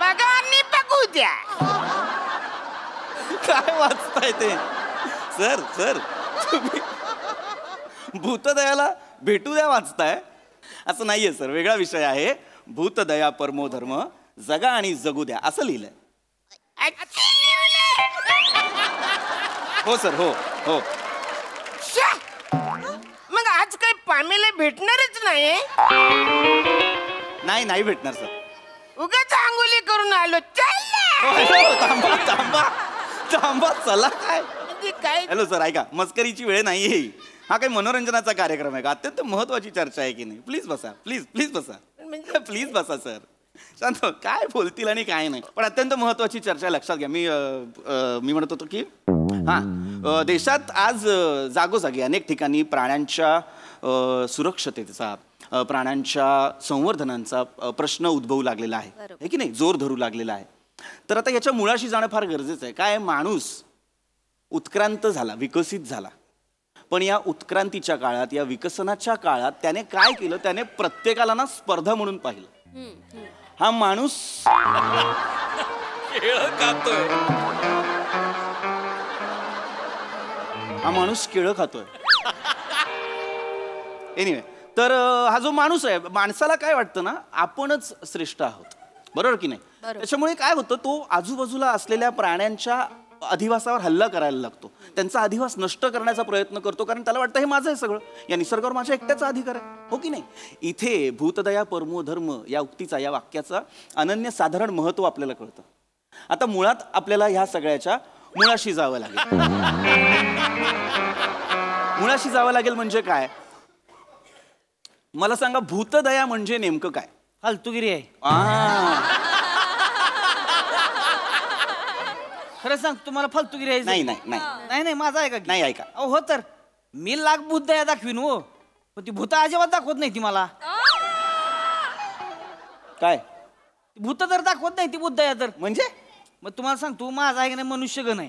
बघा आणि बघू द्या. काय वाचताय ते? सर सर तुम्ही भूतदयाला भेटू द्या वाचताय? असं नाहीये सर, वेगळा विषय आहे. भूतदया परमो धर्म, जगा आणि जगू द्या असं लिहिलंय. हो सर, हो हो. मग आज काही पामेला भेटणारच नाही. नाही भेटणार सर. उगाच अंगुली करून आलो. थांबा थांबा थांबा, चला. काय? हॅलो सर, ऐका, मस्करीची वेळ नाहीये. हा काही मनोरंजनाचा कार्यक्रम आहे का? अत्यंत महत्वाची चर्चा आहे की नाही? प्लीज बसा, प्लीज प्लीज बसा, प्लीज बसा सर. शांत, काय बोलतील आणि काय नाही, पण अत्यंत महत्वाची चर्चा. लक्षात घ्या. मी म्हणत होतो की देशात आज जागोजागी अनेक ठिकाणी प्राण्यांच्या सुरक्षतेचा, प्राण्यांच्या संवर्धनाचा प्रश्न उद्भवू लागलेला आहे की नाही, जोर धरू लागलेला आहे. तर आता याच्या मुळाशी जाणं फार गरजेचं आहे. काय, माणूस उत्क्रांत झाला, विकसित झाला, पण या उत्क्रांतीच्या काळात, या विकसनाच्या काळात त्याने काय केलं? त्याने प्रत्येकाला ना स्पर्धा म्हणून पाहिलं. हा माणूस केळं खातोय. एनिवे, तर हा जो माणूस आहे, माणसाला काय वाटतं ना, आपणच श्रेष्ठ आहोत, बरोबर की नाही? त्याच्यामुळे काय होतं, तो आजूबाजूला असलेल्या प्राण्यांच्या अधिवासावर हल्ला करायला लागतो, त्यांचा अधिवास नष्ट करण्याचा प्रयत्न करतो, कारण त्याला वाटतं हे माझं आहे सगळं, या निसर्गावर माझ्या एकट्याचा अधिकार आहे, हो की नाही? इथे भूतदया परमो धर्म या उक्तीचा, या वाक्याचा अनन्यसाधारण महत्व आपल्याला कळतं. आता मुळात आपल्याला ह्या सगळ्याच्या मुळाशी जावं लागेल. मुळाशी जावं लागेल म्हणजे काय? मला सांगा, भूतदया म्हणजे नेमकं काय? फालतूगिरी आहे. खरं सांग, तुम्हाला फालतूगिरी आहे? नाही नाही नाही नाही नाही, माझा ऐका. नाही ऐका. हो, तर मी लाख भूतदया दाखवीन हो, पण ती भूत अजिबात दाखवत नाही ती मला. काय भूत तर दाखवत नाही ती बुद्धया तर. म्हणजे मग तुम्हाला सांगतो, माझा आहे की नाही मनुष्यगण आहे,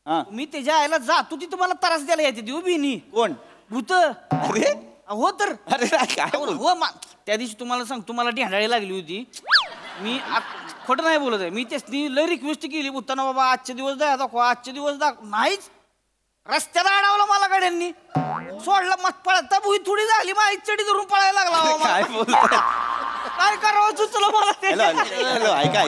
हा, मी त्याच्या आईला जातो ती तुम्हाला त्रास द्यायला येते ती उभी. कोण? भूत. अरे हो तर. अरे काय हो, त्या दिवशी तुम्हाला सांगतो, मला ढेंडाळी लागली होती, मी खोटं नाही बोलत आहे. मी त्यासनी लय रिक्वेस्ट केली भूताना, बाबा आजचे दिवस दया दाखवा, आजचे दिवस नाहीच. रस्त्याला अडवलं मला गाड्यांनी, सोडला मत पळता भुई थोडी झाली, माझी चडी धरून पळायला लागला. काय बोलतोय? काय करावं सुचलं मला ते. हॅलो ऐका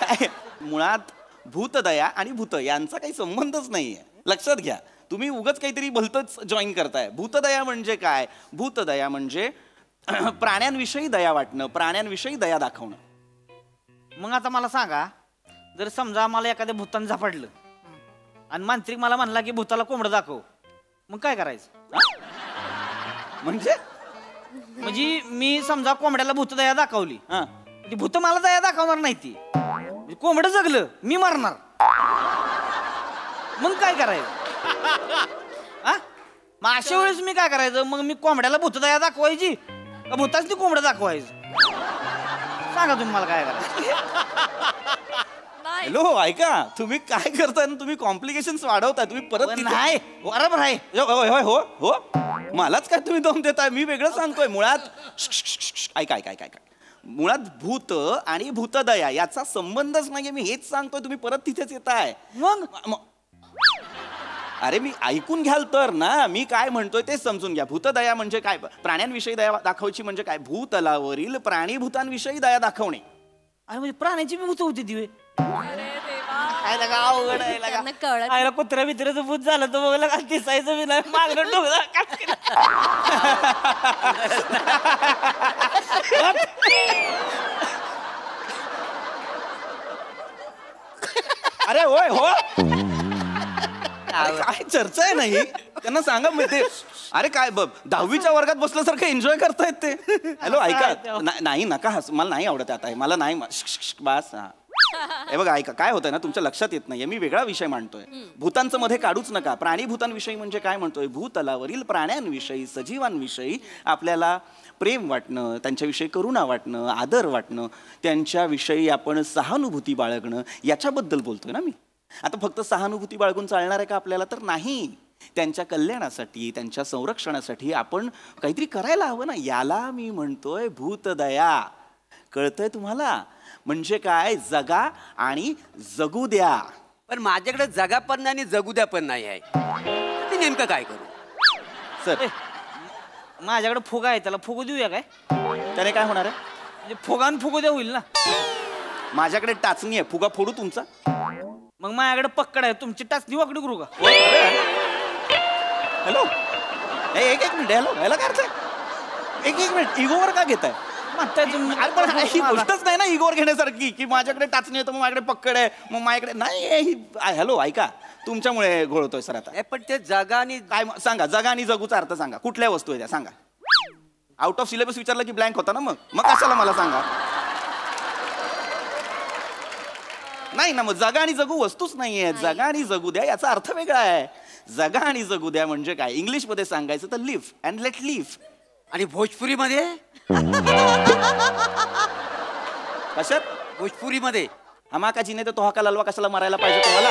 काय मुळात भूतदया आणि भूत यांचा काही संबंधच नाहीये, लक्षात घ्या. तुम्ही उगाच काहीतरी भलतच जॉईन करताय. भूतदया म्हणजे काय? भूतदया म्हणजे प्राण्यांविषयी दया वाटणं, प्राण्यांविषयी दया दाखवणं. मग आता मला सांगा, जर समजा मला एखाद्या भूतानं झपाटलं आणि मांत्रिक मला म्हणला की भूताला कोंबडं दाखव, मग काय करायचं? म्हणजे मी समजा कोंबड्याला भूतदया दाखवली, ती भूत मला दया दाखवणार नाही, ती कोंबडं जगलं मी मरणार, मग काय करायचं? मग अशा वेळेस मी काय करायचं? मग मी कोंबड्याला भूतदया दाखवायची का भूताच ती कोंबडं दाखवायचं? सांगा तुम्ही मला काय करायचं. हॅलो ऐका, तुम्ही काय करताय ना, तुम्ही कॉम्प्लिकेशन्स वाढवताय. तुम्ही परत नाही, बरोबर आहे. हो मलाच काय तुम्ही दम देताय? मी वेगळं सांगतोय. मुळात ऐका मुळात भूत आणि भूतदया याचा संबंधच नाहीये, मी हेच सांगतोय. तुम्ही परत तिथेच येताय. मग अरे मी ऐकून घ्याल तर ना, मी काय म्हणतोय ते समजून घ्या. भूतदया म्हणजे काय? प्राण्यांविषयी दया दाखवायची म्हणजे काय? भूतलावरील प्राणीभूतांविषयी दया दाखवणे. अरे म्हणजे प्राण्याची मी भूत होती ती. कळत कुत्र्या बित्र्याचं भूत झालं तर बघ लगा दिसायचं बी नाही, मागणं डोकं. अरे होय हो, काय चर्चा आहे नाही, त्यांना सांगा. ते अरे काय 10वीच्या वर्गात बसल्यासारखं एन्जॉय करतायत ते. हॅलो ऐका, नाही नका हस, मला नाही आवडत आता, मला नाही. बस हे बघा ऐका, काय होतंय ना, तुमच्या लक्षात येत नाहीये. मी वेगळा विषय मांडतोय. भूतांचं मध्ये काढूच नका. प्राणीभूतांविषयी म्हणजे काय म्हणतोय? भूतलावरील प्राण्यांविषयी, सजीवांविषयी आपल्याला प्रेम वाटणं, त्यांच्याविषयी करुणा वाटणं, आदर वाटणं, त्यांच्याविषयी आपण सहानुभूती बाळगणं, याच्याबद्दल बोलतोय ना मी. आता फक्त सहानुभूती बाळगून चालणार आहे का आपल्याला? तर नाही. त्यांच्या कल्याणासाठी, त्यांच्या संरक्षणासाठी आपण काहीतरी करायला हवं ना. याला मी म्हणतोय भूतदया. कळतंय तुम्हाला? म्हणजे काय? जगा आणि जगू द्या. पण माझ्याकडे जगा पण नाही आणि जगू द्या पण नाही आहे, मी नेमकं काय करू? सर माझ्याकडे फुगा आहे, त्याला फुगू देऊया काय? त्याने काय होणार आहे? म्हणजे फुगान फुगू द्या होईल ना. माझ्याकडे टाचणी आहे, फुगा फोडू तुमचा? मग माझ्याकडे पक्कड आहे, तुमची टाचणी वाकडी करू का? हॅलो एक मिनिट. हॅलो ह्याला काय अर्थ आहे? एक मिनिट, इगोवर का घेताय? ही गोष्टच नाही ना इगोवर घेण्यासारखी, की माझ्याकडे टाचणी आहे तर मग माझ्याकडे पक्कड आहे, मग माझ्याकडे नाही. हॅलो ऐका, तुमच्यामुळे घोळतोय सर आता. पण ते जगा आणि काय सांगा, जगा आणि जगूचा अर्थ सांगा. कुठल्या वस्तू आहे त्या सांगा. आउट ऑफ सिलेबस विचारलं की ब्लँक होता ना, मग कशाला मला सांगा? नाही ना, मग जगा आणि जगू वस्तूच नाहीये. जगा आणि जगू द्या याचा अर्थ वेगळा आहे. जगा आणि जगू द्या म्हणजे काय? इंग्लिश मध्ये सांगायचं तर लिव्ह अँड लेट लिव्ह. आणि भोजपुरी मध्ये कशात? भोजपुरी मध्ये हमाकाजीने तर तो हका लालवा कशाला मारायला पाहिजे तुम्हाला?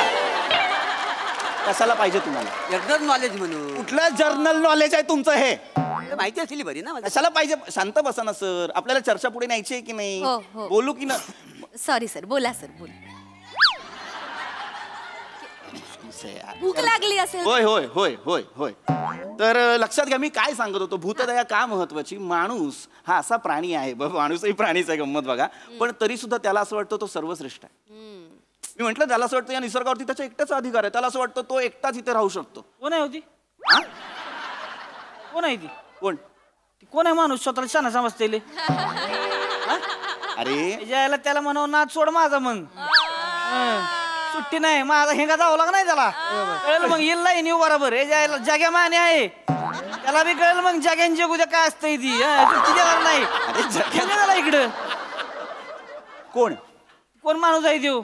कशाला पाहिजे तुम्हाला? जनरल नॉलेज म्हणून. कुठलं जर्नल नॉलेज आहे तुमचं हे? माहिती असली बरी ना. कशाला पाहिजे? शांत बसा ना सर, आपल्याला चर्चा पुढे न्यायची आहे की नाही? बोलू की ना? सॉरी सर, बोला सर, बोल. भूक लागली असेल. होय होय होय होय होय. तर लक्षात घ्या, मी काय सांगत होतो. भूतदया का महत्वाची? माणूस हा असा प्राणी आहे, माणूसही प्राणीच आहे, गंमत बघा. पण तरी सुद्धा त्याला असं वाटतं तो सर्वश्रेष्ठ आहे. मी म्हटलं त्याला असं वाटतं या निसर्गावरती त्याचा एकटाच अधिकार आहे. त्याला असं वाटतं तो एकटाच इथे राहू शकतो. कोण आहे होती? कोण आहे ती? कोण? कोण आहे माणूस स्वतःला शाना समजते? अरे यायला त्याला म्हणाव नाच सोड माझा, मग सुट्टी नाही, माझा हेंगा जावं लाग नाही त्याला. कळलं मग येईल नाही बरोबर. हे जायला जाग्या माने आहे, त्याला बी कळलं मग जाग्यान जगू द्या काय असतंय ती. सुट्टी देणार नाही इकडं. कोण कोण माणूस आहे तो?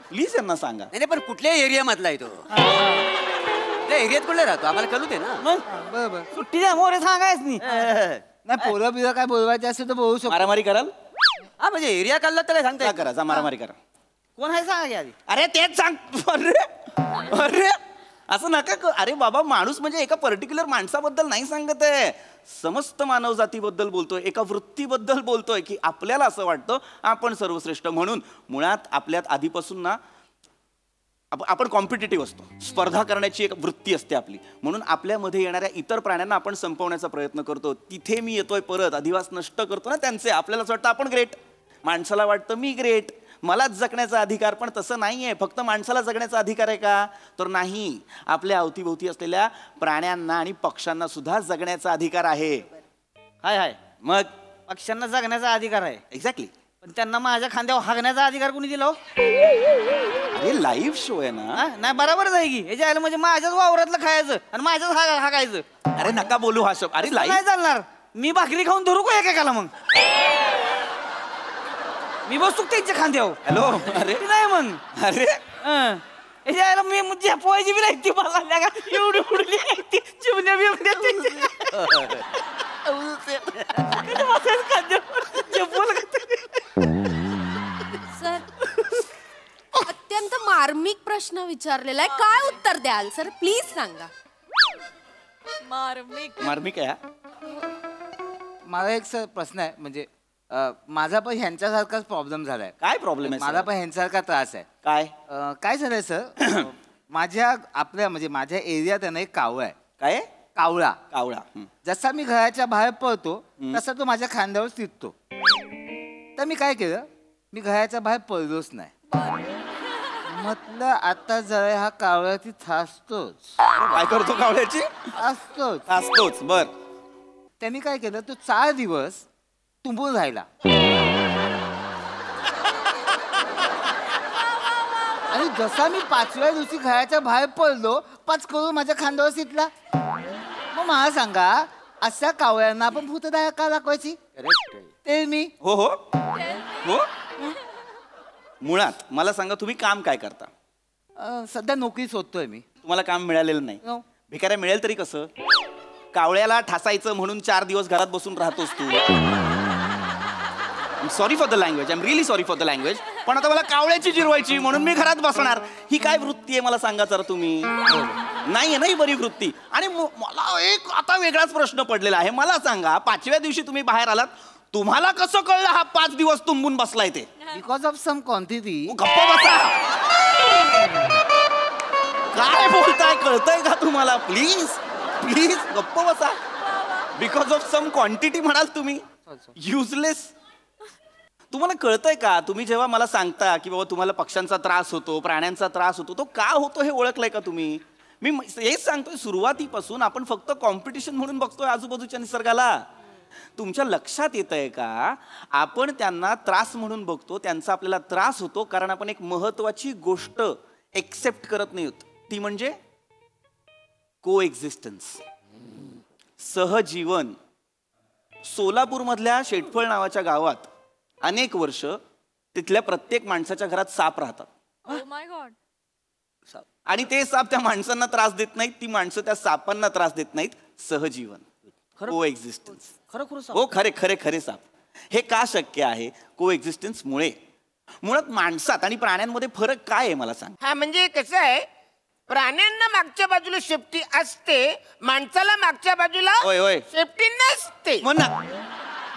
प्लीज यांना सांगा. नाही पण कुठल्या एरिया मधला आहे तो? त्या एरियात कुठला राहतो आम्हाला कळू दे ना. मग सुट्टी द्या मोरे सांगायच नाही. पोरं बिरं काय बोलवायचं असेल तर बोलू शकतो. मारामारी कराल? हा म्हणजे एरिया कळला तर सांगता करा, मारामारी करा. कोण आहे सांगा की आधी. अरे तेच सांग. अरे अरे असं नका अरे बाबा, माणूस म्हणजे एका पर्टिक्युलर माणसाबद्दल नाही सांगत आहे, समस्त मानव जातीबद्दल बोलतोय, एका वृत्तीबद्दल बोलतोय की आपल्याला असं वाटतं आपण सर्वश्रेष्ठ. म्हणून मुळात आपल्यात आधीपासून ना आपण कॉम्पिटिटिव्ह असतो, स्पर्धा करण्याची एक वृत्ती असते आपली. म्हणून आपल्यामध्ये येणाऱ्या इतर प्राण्यांना आपण संपवण्याचा प्रयत्न करतो. तिथे मी येतोय परत, अधिवास नष्ट करतो ना त्यांचे. आपल्याला असं वाटतं आपण ग्रेट, माणसाला वाटतं मी ग्रेट, मलाच जगण्याचा अधिकार. पण तसं नाही आहे. फक्त माणसाला जगण्याचा अधिकार आहे का? तर नाही, आपल्या अवतीभोवती असलेल्या प्राण्यांना आणि पक्ष्यांना सुद्धा जगण्याचा अधिकार आहे. हाय हाय, मग पक्ष्यांना जगण्याचा अधिकार आहे. एक्झॅक्टली. पण त्यांना माझ्या खांद्यावर हागण्याचा अधिकार कोणी दिला? अरे लाईव्ह शो आहे ना. नाही बरोबरच आहे की. हे जायला म्हणजे माझ्याच वावरातलं खायचं आणि माझ्याच हागायचं. अरे नका बोलू हा शब्द. अरे नाही चालणार. मी भाकरी खाऊन धरू का एकेकाला? मग मी बसतो त्यांच्या खांद्यावर. हॅलो. अरे नाही मग. अरे हे जायला मी झेपवायची बी नाही ती मला एवढी उडली नाही ती चिमण्या बिमण्या. सर, अत्यंत मार्मिक प्रश्न विचारलेला आहे, काय उत्तर द्याल सर? प्लीज सांगा. मार्मिक आहे. मला एक सर प्रश्न आहे, म्हणजे माझा पण ह्यांच्यासारखाच प्रॉब्लेम झालाय. काय प्रॉब्लेम आहे? मला पण ह्यांच्यासारखा त्रास आहे. काय काय झालंय सर? आपल्या म्हणजे माझ्या एरियात आहे ना एक कावळा आहे. काय? कावळा. कावळा. जसा मी घराच्या बाहेर पळतो तसा तो माझ्या खांद्यावर शिरतो. तर मी काय केलं, मी घराच्या बाहेर पडलोच नाही. म्हटलं आता जरा हा कावळ्याची थासतोच. काय करतो कावळ्याची? असतोच. बर. त्यांनी काय केलं, तो 4 दिवस तुंबून राहिला. आणि जसा मी 5व्या दिवशी घराच्या बाहेर पडलो, पच करून माझ्या खांद्यावर शिरला. मग मला सांगा, अशा कावळ्यांना आपण भूतदया का दाखवायची? ते मी. हो हो हो. मुळात मला सांगा, तुम्ही काम काय करता? सध्या नोकरी शोधतोय मी. तुम्हाला काम मिळालेलं नाही. भिकाऱ्या मिळेल तरी कसं? कावळ्याला ठासायचं म्हणून 4 दिवस घरात बसून राहतोस तू. Sorry for the language, I am really sorry for the language. पण आता मला कावळ्याची जिरवायची म्हणून मी घरात बसणार. ही काय वृत्ती आहे मला सांगा जरा तुम्ही. नाही नाही बरी वृत्ती. आणि मला एक आता वेगळाच प्रश्न पडलेला आहे. मला सांगा, 5व्या दिवशी तुम्ही बाहेर आलात, तुम्हाला कसं कळलं हा 5 दिवस तुंबून बसलाय ते? Because of some quantity. गप्प बसा. काय बोलताय? कळतंय का तुम्हाला? प्लीज प्लीज गप्प बसा. बिकॉज ऑफ सम क्वांटिटी म्हणाल तुम्ही? युजलेस. तुम्हाला कळतंय का? तुम्ही जेव्हा मला सांगता की बाबा तुम्हाला पक्ष्यांचा त्रास होतो, प्राण्यांचा त्रास होतो, तो का होतो हे ओळखलंय का तुम्ही? मी हेच सांगतोय, सुरुवातीपासून आपण फक्त कॉम्पिटिशन म्हणून बघतोय आजूबाजूच्या निसर्गाला. तुमच्या लक्षात येत आहे का? आपण त्यांना त्रास म्हणून बघतो, त्यांचा आपल्याला त्रास होतो कारण आपण एक महत्वाची गोष्ट एक्सेप्ट करत नाही होत. ती म्हणजे को एक्झिस्टन्स, सहजीवन. सोलापूरमधल्या शेटफळ नावाच्या गावात अनेक वर्ष तिथल्या प्रत्येक माणसाच्या घरात साप राहतात. आणि ते साप त्या माणसांना त्रास देत नाहीत, ती माणसं त्या सापांना त्रास देत नाहीत. सहजीवन, को एक्झिस्टन्स. हो, खरे खरे खरे साप. हे का शक्य आहे? को एक्झिस्टन्स मुळे. मुळात माणसात आणि प्राण्यांमध्ये फरक काय आहे मला सांग. हा म्हणजे कसं आहे, प्राण्यांना मागच्या बाजूला शेपटी असते, माणसाला मागच्या बाजूला शेपटी नसते.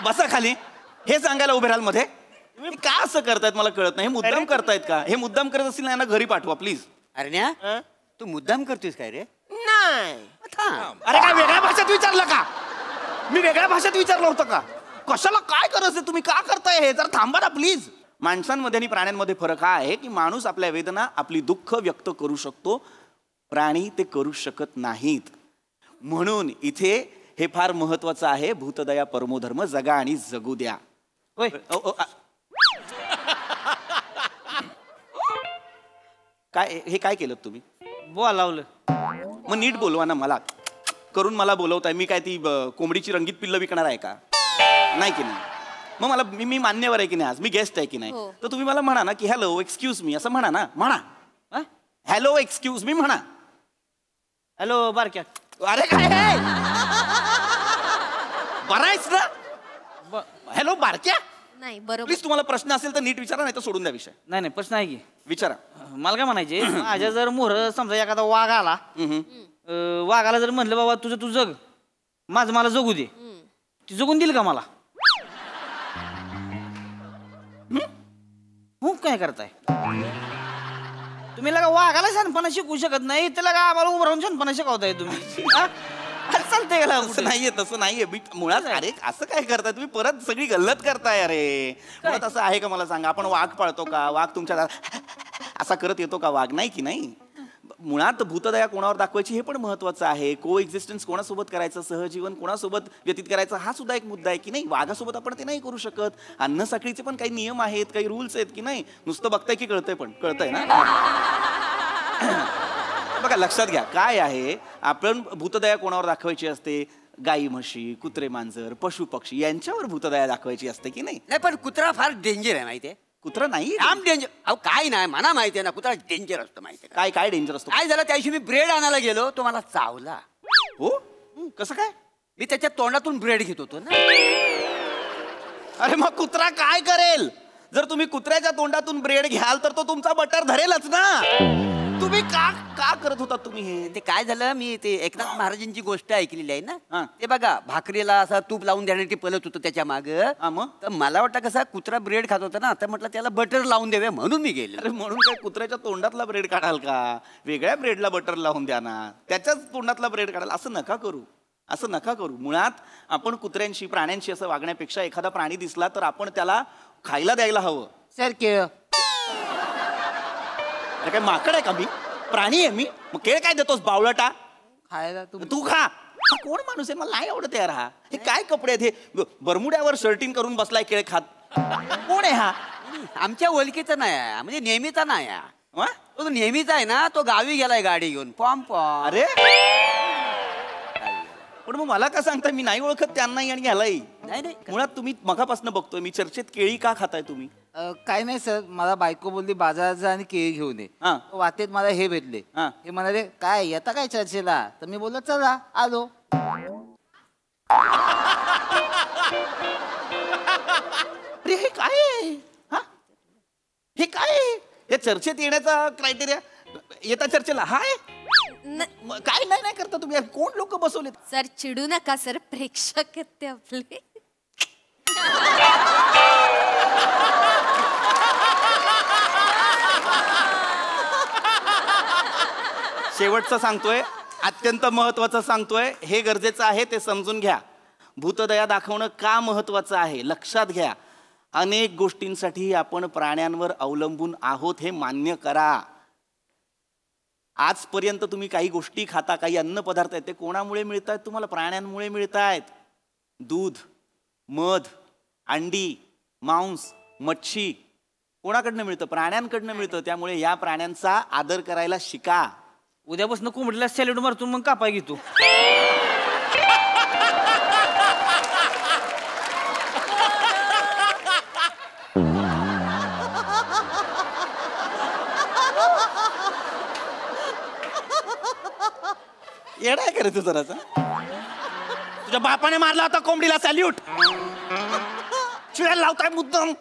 बसा खाली. हे सांगायला उभे राहाल मध्ये? तुम्ही का असं करतायत मला कळत नाही. हे मुद्दाम करतायत का? हे मुद्दाम करत असतील ना, यांना घरी पाठवा प्लीज. अरे तू मुद्दाम करतोयस काय रे? नाही. अरे काय वेगळ्या भाषेत विचारलं का? मी वेगळ्या भाषेत विचारलं होतं का? कशाला काय करत आहे तुम्ही? का करताय हे? जर थांबा ना प्लीज. माणसांमध्ये आणि प्राण्यांमध्ये फरक हा आहे की माणूस आपल्या वेदना, आपली दुःख व्यक्त करू शकतो, प्राणी ते करू शकत नाहीत. म्हणून इथे हे फार महत्वाचं आहे. भूतदया परमोधर्म, जगा आणि जगू द्या. काय हे काय केलं तुम्ही? बोलावलं. मग नीट बोलवा ना. मला करून मला बोलवताय. मी काय ती कोंबडीची रंगीत पिल्लं विकणार आहे का? नाही की नाही? मग मला मी मान्यवर आहे की नाही? आज मी गेस्ट आहे की नाही? तर तुम्ही मला म्हणा ना की हॅलो एक्सक्यूज मी, असं म्हणा ना. म्हणा हॅलो एक्सक्यूज मी म्हणा. हॅलो बारक्या. अरे काय बरायच ना? हॅलो बारक्या. नाही बरोबर. प्लीज तुम्हाला प्रश्न असेल तर नीट विचारा, नाही तर सोडून द्या विषय. नाही नाही प्रश्न आहे की विचारा. मला काय म्हणायचे माझ्या जर मोहर समजा एखादा वाघ आला, वाघाला जर म्हणलं बाबा तुझं तू जग, माझं मला जगू दे, ती जगून देईल का मला? हो काय करताय तुम्ही? लगा वाघाला शहाणपणा शिकवू शकत नाही, त्याला का आम्हाला उभं राहून शहाणपणा शिकवताय तुम्ही? चालतंय का? तसं नाहीये, तसं नाहीये. मुळात अरे असं काय करताय तुम्ही? परत सगळी गल्लत करताय. अरे मुळात असं आहे का? मला सांगा, आपण वाघ पाळतो का? वाघ तुमच्या असा करत येतो का वाघ? नाही की नाही. मुळात भूतदया कोणावर दाखवायची हे पण महत्वाचं आहे. को एक्झिस्टन्स कोणासोबत करायचं, सहजीवन कोणासोबत व्यतीत करायचं, हा सुद्धा एक मुद्दा आहे की नाही. वाघासोबत आपण ते नाही करू शकत. अन्न साखळीचे पण काही नियम आहेत, काही रूल्स आहेत की नाही. नुसतं बघताय की कळतंय? पण कळतंय ना. बघा लक्षात घ्या काय आहे, आपण भूतदया कोणावर दाखवायची असते? गाई म्हशी, कुत्रे मांजर, पशु पक्षी यांच्यावर भूतदया दाखवायची असते की नाही. नाही पण कुत्रा फार डेंजर आहे माहितीये. कुत्रा नाही आम डेंजर. अहो काय नाही, मला माहिती आहे ना कुत्रा डेंजर असतो. माहितीये काय? काय डेंजर असतो? काय झालं त्या दिवशी मी ब्रेड आणायला गेलो, तो मला चावला. हो कसं काय? मी त्याच्या तोंडातून ब्रेड घेत होतो ना. अरे मग कुत्रा काय करेल? जर तुम्ही कुत्र्याच्या तोंडातून ब्रेड घ्याल तर तो तुमचा बटर धरेलच ना. तुम्ही का का करत होता तुम्ही हे? ते काय झालं, मी ते एकनाथ महाराजांची गोष्ट ऐकलेली आहे ना. ते बघा भाकरीला असा तूप लावून देण्यासाठी पलत होतं त्याच्या माग. तर मला वाटतं कसा कुत्रा ब्रेड खात होता ना, तर म्हटलं त्याला बटर लावून द्यावे म्हणून मी गेले. अरे म्हणून काय कुत्र्याच्या तोंडातला ब्रेड काढाल का? वेगळ्या ब्रेडला बटर लावून द्या ना. त्याच्याच तोंडातला ब्रेड काढाल. असं नका करू, असं नका करू. मुळात आपण कुत्र्यांशी प्राण्यांशी असं वागण्यापेक्षा एखादा प्राणी दिसला तर आपण त्याला खायला द्यायला हवं. सर केळ काय माकड आहे का? मी प्राणी आहे मी, मग केळ काय देतोस बावळटा? खायला तू खा. हा कोण माणूस आहे? मला नाही आवडत यार. हा हे काय कपडे आहेत हे? बरमुड्यावर शर्टिंग करून बसलाय केळ खात. कोण आहे हा? आमच्या ओळखीचा नाही आहे, म्हणजे नेहमीचा नाही आहे. तो नेहमीचा आहे ना, तो गावी गेलाय गाडी घेऊन. पॉम पॉम. अरे पण मग मला का सांगताय? मी नाही ओळखत त्यांनाही आणि ह्यालाही. नाही नाही मुळात तुम्ही मगापासून बघतोय मी चर्चेत केळी का खाताय तुम्ही? काय नाही सर, मला बायको बोलली बाजारात जा आणि केळी घेऊन ये. वाटेत मला हे भेटले. हे म्हणाले काय येता काय चर्चेला? तर मी बोललो चला आलो. अरे हे काय आहे? हे काय आहे? या चर्चेत येण्याचा क्रायटेरिया? येता चर्चेला हाय काय नाही नाही करता तुम्ही? कोण लोक बसवले? सर चिडू नका सर, प्रेक्षक आहेत ते आपले. शेवटचं सांगतोय, अत्यंत महत्वाचं सांगतोय, हे गरजेचं आहे ते समजून घ्या. भूतदया दाखवणं का महत्वाचं आहे लक्षात घ्या. अनेक गोष्टींसाठी आपण प्राण्यांवर अवलंबून आहोत हे मान्य करा. आजपर्यंत तुम्ही काही गोष्टी खाता, काही अन्न पदार्थ आहेत, ते कोणामुळे मिळत आहेत तुम्हाला? प्राण्यांमुळे मिळत आहेत. दूध, मध, अंडी, मांस, मच्छी कोणाकडनं मिळतं? प्राण्यांकडनं मिळतं. त्यामुळे या प्राण्यांचा आदर करायला शिका. उद्यापासून कोंबडीला सॅल्यूट मारतो मग कापाय घेतो. येडा आहे का रे तू जरासा? तुझ्या बापाने मारला होता कोंबडीला सॅल्यूट. चिडायला लावताय मुद्दाम.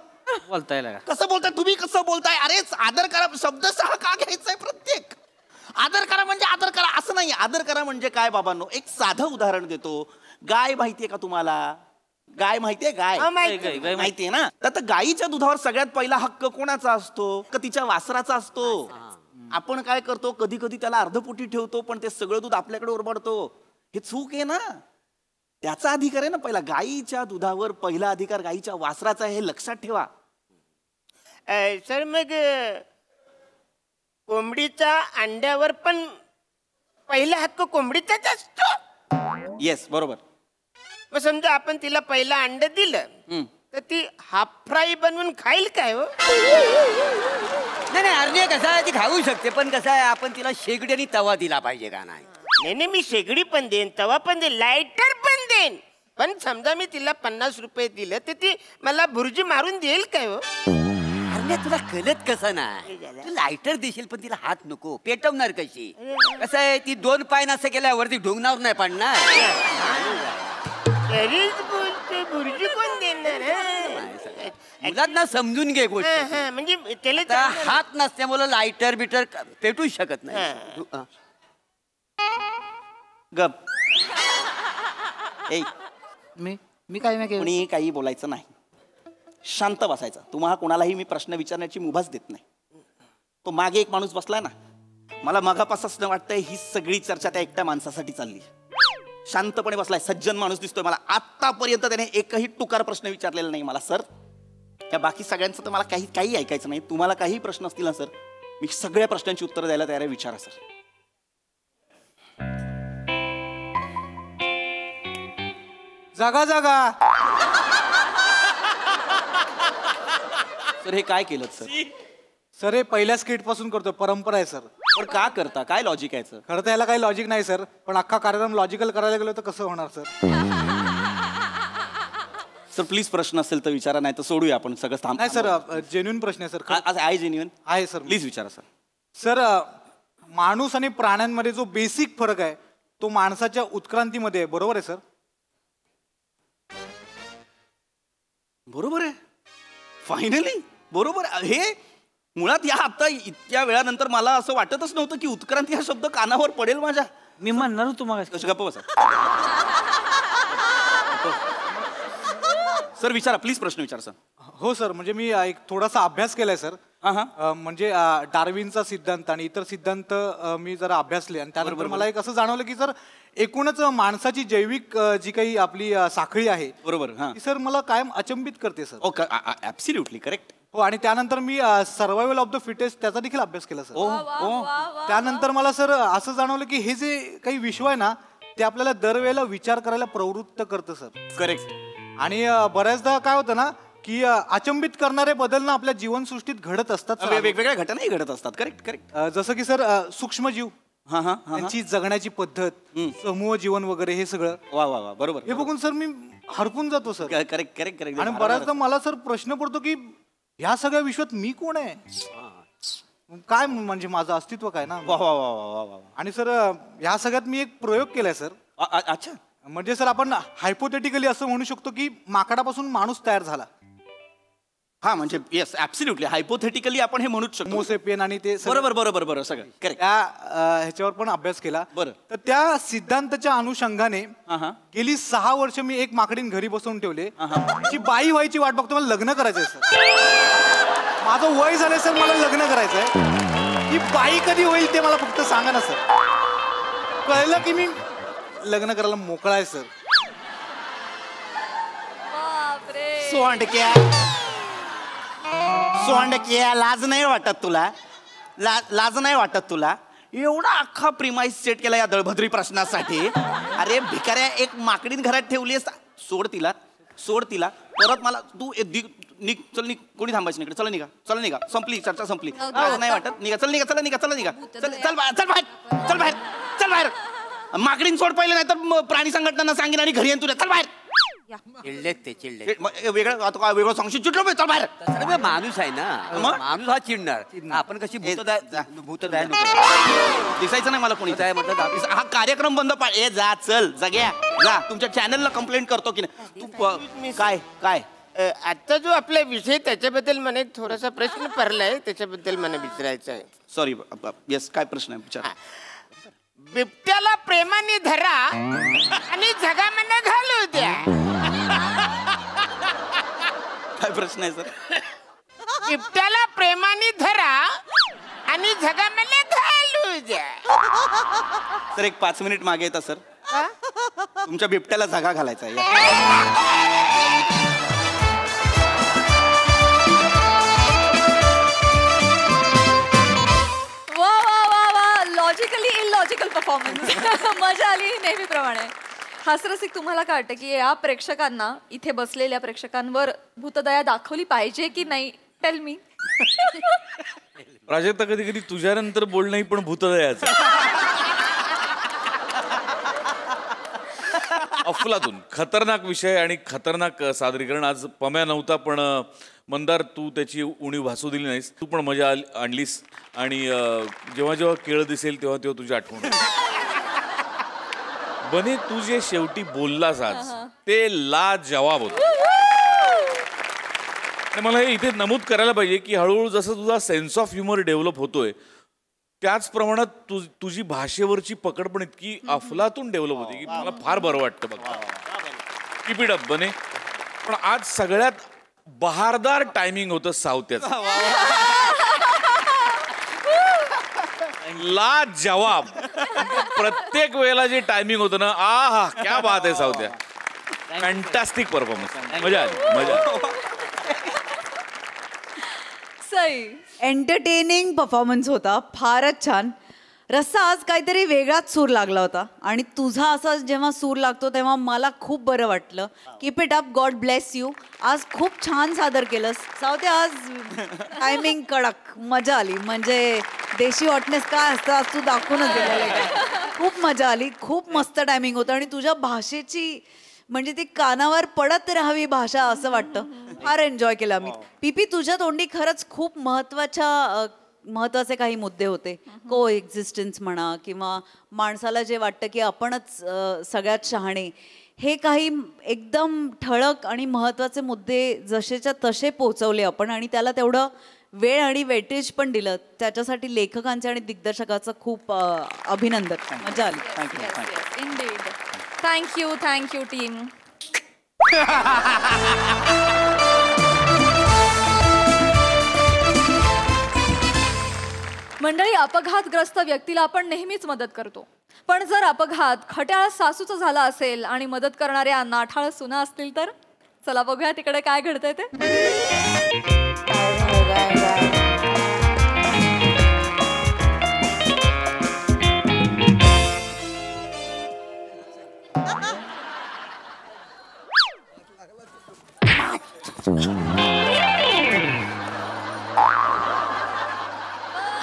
बोलताय कसं बोलताय तुम्ही? कसं बोलताय? अरे आदर करा शब्दशः का घ्यायचाय प्रत्येक? आदर करा म्हणजे आदर करा असं नाही. आदर करा म्हणजे काय बाबांनो? एक साधं उदाहरण देतो. गाय माहितीये का तुम्हाला? गाय माहितीये? गाय माहितीये ना? तर गायीच्या दुधावर सगळ्यात पहिला हक्क कोणाचा असतो? का तिच्या वासराचा असतो? आपण काय करतो, कधी कधी त्याला अर्धपोटी ठेवतो, पण ते सगळं दूध आपल्याकडे ओरबाडतो. हे चूक आहे ना. त्याचा अधिकार आहे ना पहिला. गायीच्या दुधावर पहिला अधिकार गायीच्या वासराचा आहे, हे लक्षात ठेवा. सर मग कोंबडीच्या अंड्यावर पण पहिला हक्क कोंबडीचाच असतो? येस बरोबर. मग समजा आपण तिला पहिला अंड दिलं तर ती हाफ फ्राय बनवून खाईल काय? हो नाही अर्धी कसं आहे ती खाऊ शकते, पण कसं आहे आपण तिला शेगडी आणि तवा दिला पाहिजे का? नाही नाही मी शेगडी पण देईन, तवा पण देईन, लायटर पण देईन. पण समजा मी तिला 50 रुपये दिले तर ती मला भुर्जी मारून देईल काय? हो तुला कळत कसं नाही? तू लायटर देशील पण तिला हात नको, पेटवणार कशी? कसं आहे ती 2 पाय असं केल्यावरती ढोंगणावर नाही पडणार. बोलते भुर्जी कोण देणार? मुलांना समजून घे गोष्ट. म्हणजे त्याला आता हात नसल्यामुळे लायटर बिटर पेटूच शकत नाही. गप. मी काय नाही कोणी काही बोलायचं नाही, शांत बसायचं. तुम्हाला कोणालाही मी प्रश्न विचारण्याची मुभाच देत नाही. तो मागे एक माणूस बसलाय ना, मला मगापासून वाटतंय ही सगळी चर्चा त्या एकट्या माणसासाठी चालली. शांतपणे बसलाय, सज्जन माणूस दिसतोय मला. आतापर्यंत त्याने एकही टुकार प्रश्न विचारलेला नाही मला. सर, त्या बाकी सगळ्यांचं तर मला काही ऐकायचं नाही. तुम्हाला काही प्रश्न असतील ना सर, मी सगळ्या प्रश्नांची उत्तर द्यायला तयार आहे. विचारा सर. जागा जागा. सर हे काय केलं सर? सर हे पहिल्या स्किट पासून करतो, परंपरा आहे सर. पण का करता? काय लॉजिक आहे सर? खरं तर याला काही लॉजिक नाही सर, पण अख्खा कार्यक्रम लॉजिकल करायला गेलो तर कसं होणार सर? सर प्लीज प्रश्न असेल तर विचारा, नाही तर सोडूया आपण सगळं. थांब. नाही सर, जेन्युइन प्रश्न आहे सर. आहे जेन्युइन? आहे सर. प्लीज विचारा सर. सर, माणूस आणि प्राण्यांमध्ये जो बेसिक फरक आहे तो माणसाच्या उत्क्रांतीमध्ये आहे, बरोबर आहे सर? बरोबर आहे. फायनली बरोबर. हे मुळात या आता इतक्या वेळानंतर मला असं वाटतच नव्हतं की उत्क्रांती हा शब्द कानावर पडेल माझ्या. मी म्हणणार होतो मग. गप्प बसा सर. विचारा प्लीज, प्रश्न विचारा सर. हो सर, म्हणजे मी एक थोडासा अभ्यास केलाय सर. म्हणजे डार्विनचा सिद्धांत आणि इतर सिद्धांत मी जरा अभ्यासले आणि त्यानंतर मला एक असं जाणवलं की सर एकूणच माणसाची जैविक जी काही आपली साखळी आहे, बरोबर, ती सर मला कायम अचंबित करते सर. Okay, absolutely correct. हो, आणि त्यानंतर मी सर्व्हायव्हल ऑफ द फिटेस्ट त्याचा देखील अभ्यास केला सर. त्यानंतर मला सर असं जाणवलं की हे जे काही विश्व आहे ना, ते आपल्याला दरवेळेला विचार करायला प्रवृत्त करतं सर. करेक्ट. आणि बऱ्याचदा काय होतं ना की अचंबित करणारे बदल ना आपल्या जीवनसृष्टीत घडत असतात. वेगवेगळ्या घटनाही घडत असतात. Correct correct. जसं की सर सूक्ष्मजीव, त्यांची जगण्याची पद्धत, समूह जीवन वगैरे हे सगळं. वा वा वा, बरोबर. हे बघून सर मी हरपून जातो सर. Correct correct correct. आणि बऱ्याचदा मला सर प्रश्न पडतो की ह्या सगळ्या विश्वात मी कोण आहे, काय म्हणजे माझं अस्तित्व काय ना. आणि सर ह्या सगळ्यात मी एक प्रयोग केलाय सर. अच्छा. म्हणजे सर आपण हायपोथेटिकली असं म्हणू शकतो की माकडापासून माणूस तयार झाला. हा, म्हणजे येस, ऍब्सोल्युटली हायपोथेटिकली आपण हे म्हणूच शकतो. होमोसेपियन आणि ते बरोबर बरोबर बरोबर सगळं करेक्ट. ह्याच्यावर पण अभ्यास केला. बरं. तर त्या सिद्धांताच्या अनुषंगाने गेली 6 वर्ष मी एक माकडीन घरी बसवून ठेवले. जी बाई व्हायची वाट बघतो. मला लग्न करायचंय सर. माझं वय झालंय सर, मला लग्न करायचंय. ही बाई कधी होईल ते मला फक्त सांगा ना सर. कळलं की मी लग्न करायला मोकळा आहे सर. सोंडक्या, लाज नाही वाटत तुला? लाज नाही वाटत तुला? एवढा अख्खा प्रिमाइस सेट केला या दळभद्री प्रश्नासाठी. अरे भिकाऱ्या, एक माकडीन घरात ठेवली. सोड तिला, सोड तिला. परत मला तू निघ, चल निघ. कोणी थांबायचं इकडे. चला निघा, चला निघा. संपली चर्चा, संपली. लाज नाही वाटत? निघा, चल निघा, चला निघा, चला निघा. चल चल बाहेर, चल बाहेर, चल बाहेर, चल बाहेर. माकडीन सोड पहिले, नाही तर प्राणी संघटनांना सांगेन आणि घरी येईन तुला. चल बाहेर. चिडलेत ते, चिडले. वेगळं आता काय वेगळं सांगशील? चिडलो चल बाहेर. माणूस आहे ना, माणूस हा चिडणार. आपण कशी भूतदया दिसायचं नाही मला कोणी. हा कार्यक्रम बंद पाड. ए जा, चल जग्या जा. तुमच्या चॅनलला कंप्लेंट करतो की नाही तू. काय काय आता जो आपला विषय त्याच्याबद्दल मला थोडासा प्रश्न पडलाय, त्याच्याबद्दल मला विचारायचं आहे. सॉरी. येस, काय प्रश्न आहे विचार. बिबट्याला प्रेमाने धरा आणि जगामध्ये घालू द्या. काय प्रश्न आहे सर? बिबट्याला प्रेमाने धरा आणि जगामध्ये घालू द्या. सर एक 5 मिनिट मागे येता सर. तुमच्या बिबट्याला जागा घालायचा आहे. Logically illogical performance. मजा आली नेहमीप्रमाणे. हास्यरसिक, तुम्हाला काय वाटतं की या प्रेक्षकांना, इथे बसलेल्या प्रेक्षकांवर भूतदया दाखवली पाहिजे की नाही? Tell me. प्राजक्ता, कधी कधी तुझ्यानंतर बोलणंही पण भूतदयाच. अफलातून खतरनाक विषय आणि खतरनाक सादरीकरण. आज पम्या नव्हता, पण मंदार तू त्याची उणीव भासू दिली नाहीस. तू पण मजा आणलीस. आणि जेव्हा जेव्हा केळ दिसेल तेव्हा तेव्हा तुझी आठवण. बने, तू जे शेवटी बोललास आज ते लाजवाब होत. मला हे इथे नमूद करायला पाहिजे की हळूहळू जसं तुझा सेन्स ऑफ ह्युमर डेव्हलप होतोय त्याच प्रमाणात तुझी भाषेवरची पकड पण इतकी अफलातून डेव्हलप होते की मला फार बरं वाटतं बघ. कीप इट अप बने. पण आज सगळ्यात बहारदार टायमिंग होतं सावत्याचं. ला जवाब. प्रत्येक वेळेला जे टायमिंग होतं ना हा क्या बात आहे सावत्या. Fantastic performance. मजा आली मजा. सई एंटरटेनिंग परफॉर्मन्स होता. फारच छान. रस्सा आज काहीतरी वेगळाच सूर लागला होता आणि तुझा असा जेव्हा सूर लागतो तेव्हा मला खूप बरं वाटलं. Keep it up. God bless you. आज खूप छान सादर केलंस सावत्या. आज टायमिंग कडक. मजा आली. म्हणजे देशी हॉटनेस काय असतं आज तू दाखवूनच दिलेलं आहे. खूप मजा आली. खूप मस्त टायमिंग होतं आणि तुझ्या भाषेची म्हणजे ती कानावर पडत राहावी भाषा असं वाटतं. फार एन्जॉय केलं आम्ही. पीपी तुझ्या तोंडी खरंच खूप महत्वाचे काही मुद्दे होते. को एक्झिस्टन्स म्हणा किंवा माणसाला जे वाटतं की आपणच सगळ्यात शहाणे. हे काही एकदम ठळक आणि महत्त्वाचे मुद्दे जसेच्या तसे पोचवले आपण आणि त्याला तेवढं वेळ आणि वेटेज पण दिलं. त्याच्यासाठी लेखकांचे आणि दिग्दर्शकाचं खूप अभिनंदन. मजा आली. इंडीड. Thank you team. मंडळी, अपघातग्रस्त व्यक्तीला आपण नेहमीच मदत करतो. पण जर अपघात खट्याळ सासूचा झाला असेल आणि मदत करणाऱ्या नाठाळ सुना असतील तर चला बघूया तिकडे काय घडतंय ते.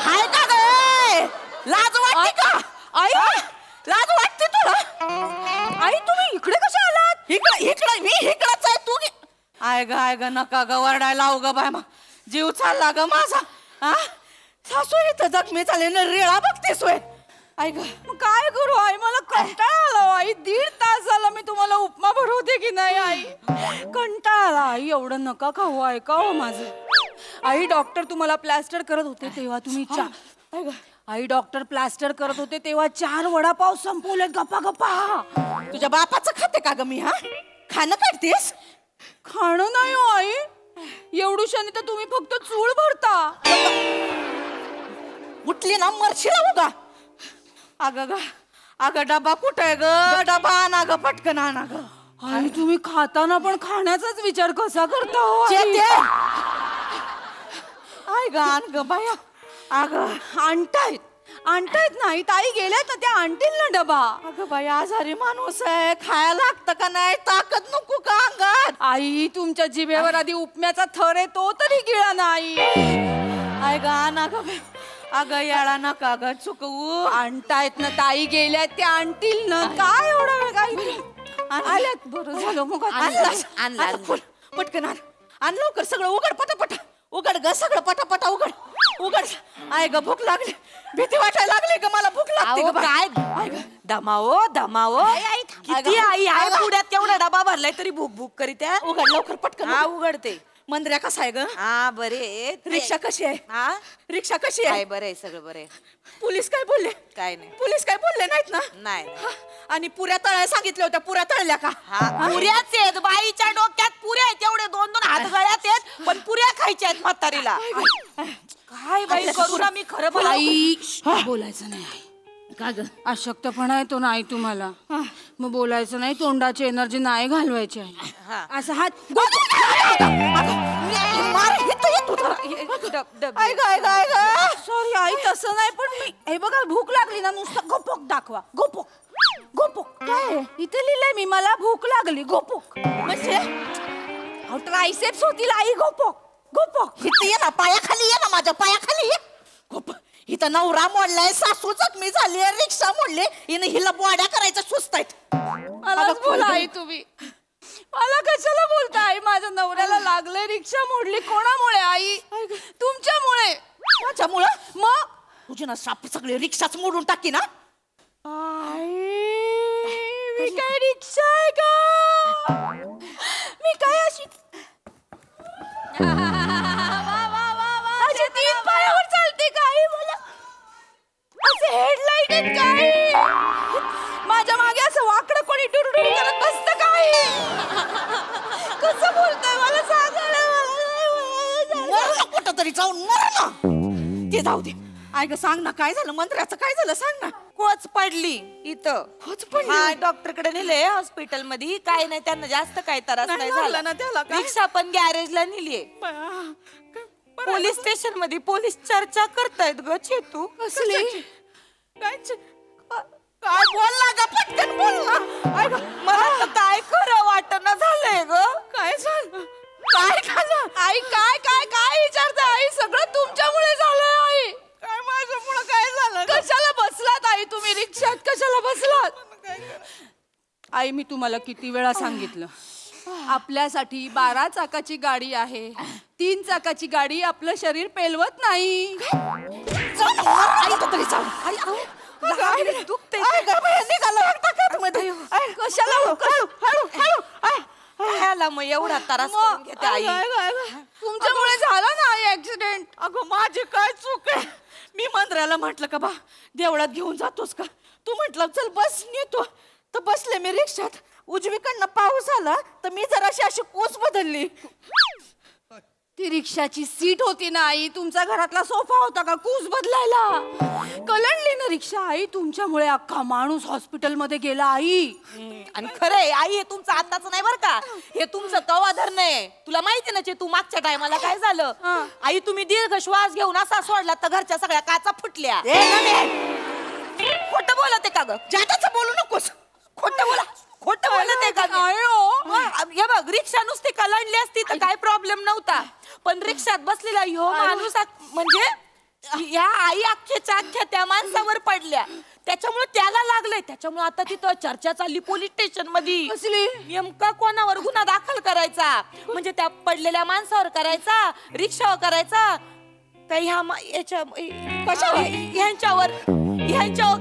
हाय का गे? लाज वाटते का? आई लाज वाटते तुला? आई तुम्ही इकडे कशा आलात? इकडे मी इकडंच आहे. तू आय ग नका ग वरडायला लाव ग बाय. जीव चालला ग माझा. सासू इथं जखमी झाले ना रेळा बघतेस वय. आई ग काय करू आई, मला कंटाळा आला आई. 1.5 तास झाला मी तुम्हाला उपमा भरवते की नाही आई. कंटाळा आला आई. एवढं नका खाऊ. ऐका हो माझं. आई डॉक्टर तुम्हाला प्लॅस्टर करत होते तेव्हा तुम्ही आई डॉक्टर प्लॅस्टर करत होते तेव्हा 4 वडापाव संपवले गप्पा गप्पा. तुझ्या बापाचं खाते का ग मी? खाणं काढतेस? खाणं नाही हो आई. एवढूशाने तर तुम्ही फक्त चूळ भरता. उठली ना मरशील का? अगं डबा कुठे ग? डबा आणा ग पटकन आणा ग. आई तुम्ही खाताना पण खाण्याचाच विचार कसा करता हो? आय ग आण ग बाया. अगं आणतायत नाही ताई गेल्यात ना त्या आणतील ना डबा. अगं बाई आजारी माणूस आहे. खायला लागतं का नाही? ताकद नको का अंगात? आई तुमच्या जिभेवर आधी उपम्याचा थर आहे तो तरी गिळा नाही. आय ग आणा ग. अगं याळा नका ग चुकवू. आणतायत ना ताई गेल्यात त्या आणतील ना. काय एवढा वेळ काही आल्यात. बरं झालं मग आणला पटकन आण लवकर. सगळं उघड पटापटा उघड ग. सगळं पटापटा उघड. आय ग भूक लागली. भीती वाटायला लागली ग मला. भूक लागते ग. काय दमावो किती आई आहे पुढ्यात तेवढा डबा भरलाय तरी भूक भूक करीत आहे. उघड लवकर पटकन. उघडते. मंदिरा कसा आहे ग? बरे. रिक्षा कशी आहे? रिक्षा कशी आहे? बरे सगळं बरे. पोलीस काय बोलले? काय नाही. पोलीस काय बोलले नाहीत ना? नाही. आणि पुऱ्या तळायला सांगितल्या होत्या. पुऱ्या तळल्या का? पुऱ्याच आहेत बाईच्या डोक्यात. पुऱ्या आहेत एवढे 2-2 हात गळ्यात आहेत पण पुऱ्या खायच्या आहेत म्हातारीला. काय बाई करू ना. मी खरं बोलायचं नाही का ग? अशक्तपणा येतो नाही तुम्हाला. मग बोलायचं नाही. तोंडाची एनर्जी नाही घालवायची आहे. असं हात सॉरी आई तसं नाही. पण मी हे बघा भूक लागली ना नुसतं गोपोक दाखवा. गोपोक काय इथे लिहिलंय मी. मला भूक लागली. गोपोक म्हणजे ट्रायसेप्स होतील आई. गोपोक इथे ये ना. पायाखाली ये ना. माझ्या पायाखाली ये. गोपोक. इथं नवरा मोडलाय. सासू जखमी झाली. रिक्षा मोडली. हिने हिला बोड्या करायचं सुस्त आहेत. मला बोला आई तुम्ही. मला कशाला बोलताय? माझ्या नवऱ्याला लागले. रिक्षा मोडली. कोणामुळे आई? तुमच्यामुळे. माझ्यामुळे? मग तुझी ना साप सगळी रिक्षाच मोडून टाकी ना. मी काय रिक्षा आहे का? मी काय अशी माझ्या 3 पायावर चालते काय मला असे हेडलाईट आहेत काय माझ्या मागे असं वाकडं कोणी डुरडुर करत बसतं काय कसं बोलतोय मला सांगायला कुठं तरी जाऊन मर ना ते जाऊ दे ऐक सांग ना काय झालं मंत्र्याचं काय झालं सांग ना कोच पडली इथं खोच पडली हा डॉक्टर कडे नेले हॉस्पिटल मध्ये काय नाही त्यांना जास्त काय त्रास नाही झाला ना त्याला रिक्षा पण गॅरेजला नेलीये पोलीस स्टेशन मध्ये पोलीस चर्चा करतायत ग चेतू कसली काय बोलला ग पटकन बोलला मला तर काय खरं वाटणं झालंय ग काय झालं काय झालं आई काय काय काय विचारता आई सगळं तुमच्यामुळे झालंय आई काय माझ्यामुळे काय झालं कशाला बसलात आई तुम्ही रिक्षात कशाला बसलात आई मी तुम्हाला किती वेळा सांगितलं आपल्यासाठी 12 चाकाची गाडी आहे 3 चाकाची गाडी आपलं शरीर पेलवत नाही ह्याला मग एवढा त्रास करून घेते आई तुमच्यामुळे झाला ना आई ऍक्सिडेंट अगं माझी काय चूक आहे मी मंत्र्याला म्हटलं का बा देवळात घेऊन जातोस का तू म्हटलं चल बस नेतो तर बसले मी रिक्षात उजवीकडनं पाऊस आला तर मी जराशी अशी कोस बदलली ती रिक्षाची सीट होती ना आई तुमच्या घरातला सोफा होता का कूस बदलायला कलंडली ना रिक्षा आई तुमच्यामुळे अख्खा माणूस हॉस्पिटल मध्ये गेला आई आणि खरंय आई हे तुमचं आताच नाही बरं का हे तुमचं कवाधर नाही तुला माहिती ना तू मागच्या टायमाला काय झालं आई तुम्ही दीर्घ श्वास घेऊन असा सोडला तर घरच्या सगळ्या काचा फुटल्या खोटं बोलते का ग जाताच बोलू नकोस खोटं बोला खोटं बोलते का हे बघ रिक्षा नुसती कलांडली असती तर काय प्रॉब्लेम नव्हता पण रिक्षात बसलेला ह्यो माणूस म्हणजे ह्या आई अख्ख्याच्या अख्ख्या त्या माणसावर पडल्या त्याच्यामुळे त्याला लागलंय त्याच्यामुळे आता तिथं चर्चा चालली पोलीस स्टेशन मध्ये नेमका कोणावर गुन्हा दाखल करायचा म्हणजे त्या पडलेल्या माणसावर करायचा रिक्षावर करायचा काही ह्यांच्यावर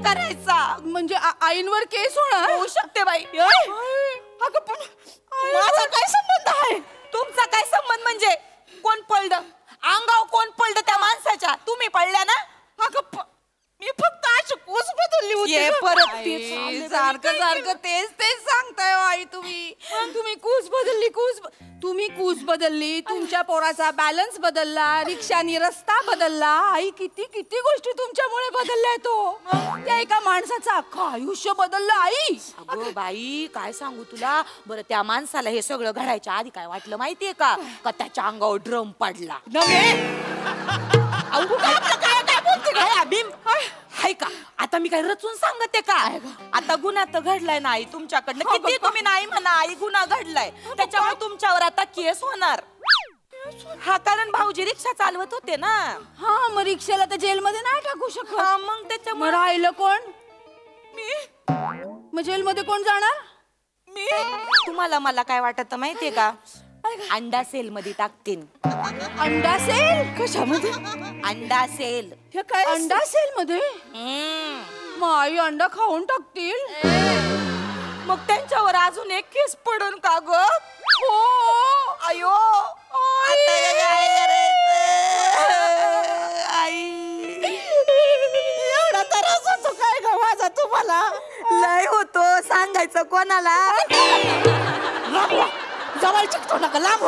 करायचा म्हणजे आईंवर केस होणार होऊ शकते बाई माझा काय संबंध आहे तुमचा काय संबंध म्हणजे कोण पडलं अंगावर कोण पडलं त्या माणसाच्या तुम्ही पडल्या ना मी फक्त अशी कोस बदलली होती परत सारखं सारखं तेच सांगताय आई तुम्ही कूस बदलली तुम्ही कूस बदलली तुमच्या पोराचा बॅलन्स बदलला रिक्षानी रस्ता बदलला आई किती किती गोष्टी तुमच्यामुळे बदलल्या तो त्या एका माणसाचं अख्खं आयुष्य बदललं आई अगं बाई काय सांगू तुला बरं त्या माणसाला हे सगळं घडायच्या आधी काय वाटलं माहितीये का त्याच्या अंगावर ड्रम पडला हाय का आता मी काय रचून सांगते का आता गुन्हा तर घडलाय नाही तुमच्याकडनं किती तुम्ही नाही म्हणा आई गुन्हा घडलाय त्याच्यामुळे तुमच्यावर आता केस होणार हा कारण भाऊजी रिक्षा चालवत होते ना हा मग रिक्षाला तर जेलमध्ये नाही टाकू शकत मग त्याच्यामुळे राहिलं कोण मी मग जेलमध्ये कोण जाणार मी तुम्हाला मला काय वाटत माहितीये का अंडा सेल मध्ये टाकतील अंडा सेल कशामध्ये अंडा सेल हे काय अंडा सेल मध्ये मग आई अंडा खाऊन टाकतील मग त्यांच्यावर अजून एक केस पडून का ग हो आयो एवढा त्रास होतो काय ग माझा तुम्हाला लय होतो सांगायचं कोणाला जवळ चिकतो नका लांब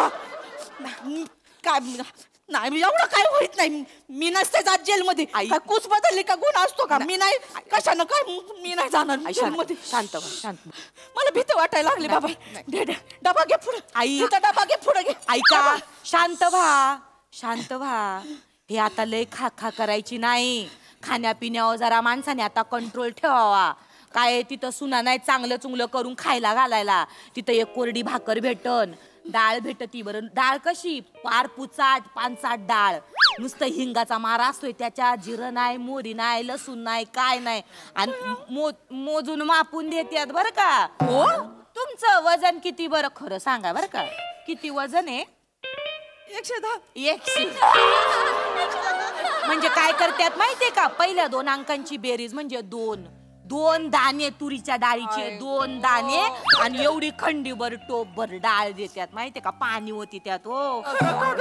काय नाही एवढं काय होत नाही मी नसते जात जेलमध्ये काय कूच बदलली का गुन्हा असतो का मी नाही कशानं काय मी नाही जाणार जेलमध्ये शांत शांत मला भीती वाटायला लागली बाबा डबा घे पुढे आई डबा घे पुढे घे ऐका शांत व्हा हे आता लय खा करायची नाही खाण्यापिण्यावर जरा माणसाने आता कंट्रोल ठेवावा काय तिथं सुना नाही चांगलं चुंगलं करून खायला घालायला तिथं एक कोरडी भाकर भेटन डाळ भेटती बरं डाळ कशी पार पुचाट पानसाट डाळ नुसतं हिंगाचा मारा असतोय त्याच्यात जिरं नाही मोरी नाही लसूण नाही काय नाही आणि मोजून मापून देतात बरं का हो तुमचं वजन किती बरं खरं सांगा बरं का किती वजन आहे 110 म्हणजे काय करतात माहितीये का पहिल्या 2 अंकांची बेरीज म्हणजे 2 2 दाणे तुरीच्या डाळीचे 2 दाणे आणि एवढी खंडीभर टोपभर डाळ देतात माहितीये का, पाणी होती त्यात. हो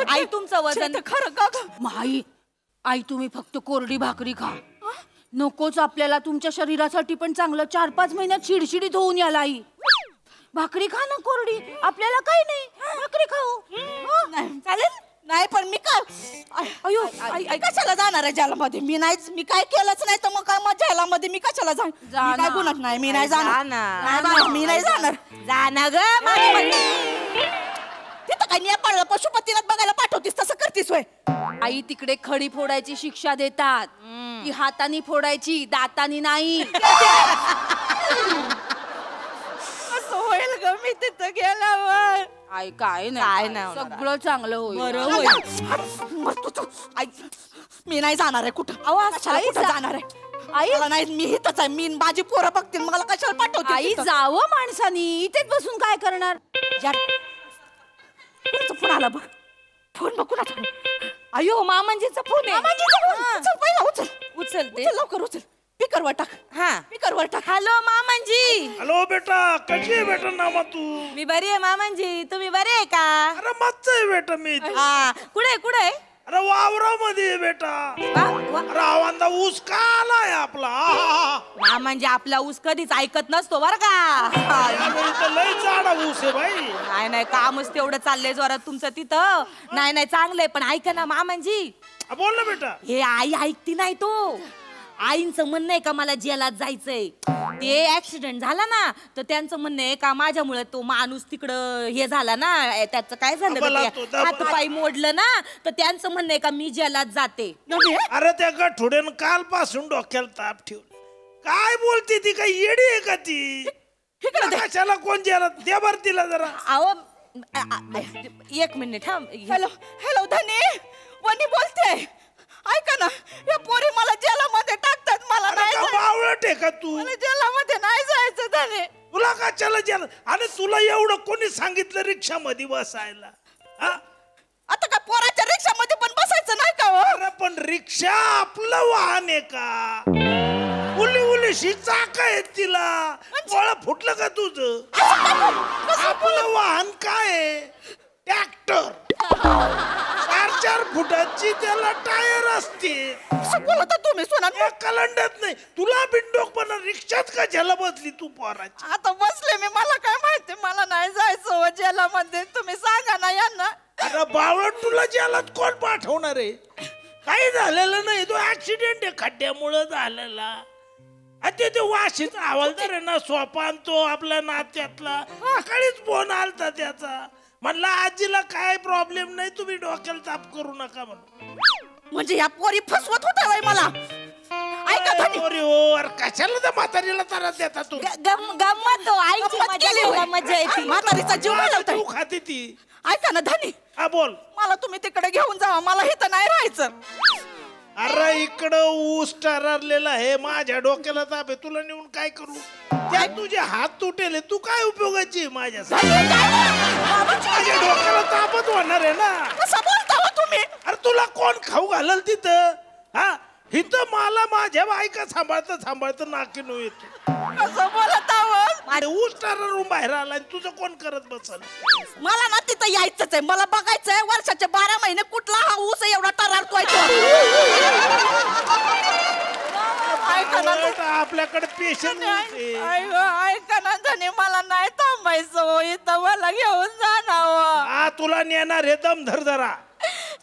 आई तुमचं वजन खरं का माई आई तुम्ही फक्त कोरडी भाकरी खा. नकोच आपल्याला तुमच्या शरीरासाठी पण चांगलं 4-5 महिन्यात शिडशिडीत होऊन याला आई. भाकरी खा ना कोरडी, आपल्याला काही नाही, भाकरी खाऊ. चालेल. नाही पण मी काय अयो कशाला जाणार आहे जालामध्ये? मी काय केलंच नाही तर मग काय मग जालामध्ये मी कशाला जाणार? काय गुन्हा नाही, मी नाही जाणार. मी नाही जाणार. जाना ग तिथं काय नेपाळला पशुपतीनाथ बघायला पाठवतीस तसं करतीस होय? आई तिकडे खडी फोडायची शिक्षा देतात, ती हातानी फोडायची, दातानी नाही. असं होईल ग मी तिथं गेल्यावर? आई काय नाही सगळं चांगलं होईल. बरं होईल. आई मी नाही जाणार आहे कुठं. कुठं जाणार आहे आई? नाही मी इथंच आहे. मी माझी पोरं बघतील, मला कशाला पाठवते? आई जावं माणसानी, इथेच बसून काय करणार? फोन आला बघ, फोन बघ कुणाचा. अयो मामांजीचा फोन आहे. उचल पहिला, उचल ते लवकर उचल. स्पीकरवर टाक. हा स्पीकरवर टाक. हॅलो मामांजी. हॅलो बेटा, कशी आहे बेटा नामा तू? मी बरी आहे मामांजी, तुम्ही बरे आहे का? अरे मस्त आहे बेटा मी. कुठे? अरे वावरामध्ये बेटा. अरे आवांदा ऊस का आलाय आपला? मामांजी आपला ऊस कधीच ऐकत नसतो बर का. लय झाडा ऊस आहे बाई. नाही कामच तेवढं चाललंय जोरात तुमचं तिथं. नाही चांगलंय पण ऐका ना मामांजी. बोल ना बेटा. हे आई ऐकती नाही तो. आईंचं म्हणणं आहे का मला जेलात जायचंय. ते ऍक्सिडेंट झाला ना तर त्यांचं म्हणणं आहे का माझ्यामुळे तो माणूस तिकडं हे झाला ना, त्याचं काय झालं हात पाय मोडलं ना, तर त्यांचं म्हणणं आहे का मी जेलात जाते. अरे त्या गठुड्यानं कालपासून डोक्याला ताप ठेवला. काय बोलते ती? काय येडी आहे का ती? कशाला कोण जेलात? द्या बर तिला जरा. अहो 1 मिनिट. हॅलो धनी, वनी बोलते. ऐका ना, या पोरी मला जेलामध्ये टाकतात. मला नाही बावळट आहे का तू? मला जेलामध्ये नाही जायचं धनी. तुला का चला जेल? आणि तुला एवढं कोणी सांगितलं रिक्षा मध्ये बसायला? आता काय पोराच्या रिक्षामध्ये पण बसायचं नाही का? अरे पण रिक्षा आपलं वाहन आहे का? उलीशी चाक आहेत तिला. गोळा फुटलं का तुझं? आपलं वाहन काय? ट्रॅक्टर. 4-4 फुटाची त्याला टायर असते. तुम्ही सोना कलंडत नाही तुला. बिंडोक पण रिक्षात का झेला बसली तू पोराची? आता बसले मी, मला काय माहिती, मला नाही जायचं जेलामध्ये. तुम्ही सांगा ना यांना. अरे बावळट, तुला जेलात कोण पाठवणार आहे? काही झालेलं नाही, तो ऍक्सिडेंट आहे खड्ड्यामुळे झालेला. ते वाशीचा हवालदार आहे ना सोपान, तो आपल्या नात्यातला, सकाळीच फोन आलता त्याचा. म्हणला आजीला काय प्रॉब्लेम नाही, तुम्ही डोक्याला ताप करू नका म्हणून. म्हणजे या पोरी फसवत होत्या मला. ऐका धनी. अरे कशाला त्या म्हातारीला त्रास देता तू? गंमत आईची मजा येते. म्हातारीचा जीव घालवताय. तू खाती ती. ऐका ना धनी. हा बोल. मला तुम्ही तिकडे घेऊन जावा, मला इथं नाही राहायचं. अरे इकडं ऊस टररलेला आहे, माझ्या डोक्याला ताप आहे, तुला नेऊन काय करू? त्या तुझे हात तुटेले, तू काय उपयोगाची माझ्यासाठी? माझ्या डोक्याला तापच होणार आहे ना. कसं बोलता हो तुम्ही? अरे तुला कोण खाऊ घालल तिथं? हा इथं मला माझ्या बायका सांभाळतं नाकीनू येतो. कसं बोलत आहोत? ऊस टररून बाहेर आला, तुझं कोण करत बसल? मला ना तिथं यायचंच आहे. मला बघायचंय वर्षाचे 12 महिने कुठला हा ऊस एवढा टरारतोय. आपल्याकडे पेशंट ऐका ना धनी, मला नाही थांबायचं इथं, मला घेऊन जा ना. तुला नेणार हे दम धर जरा.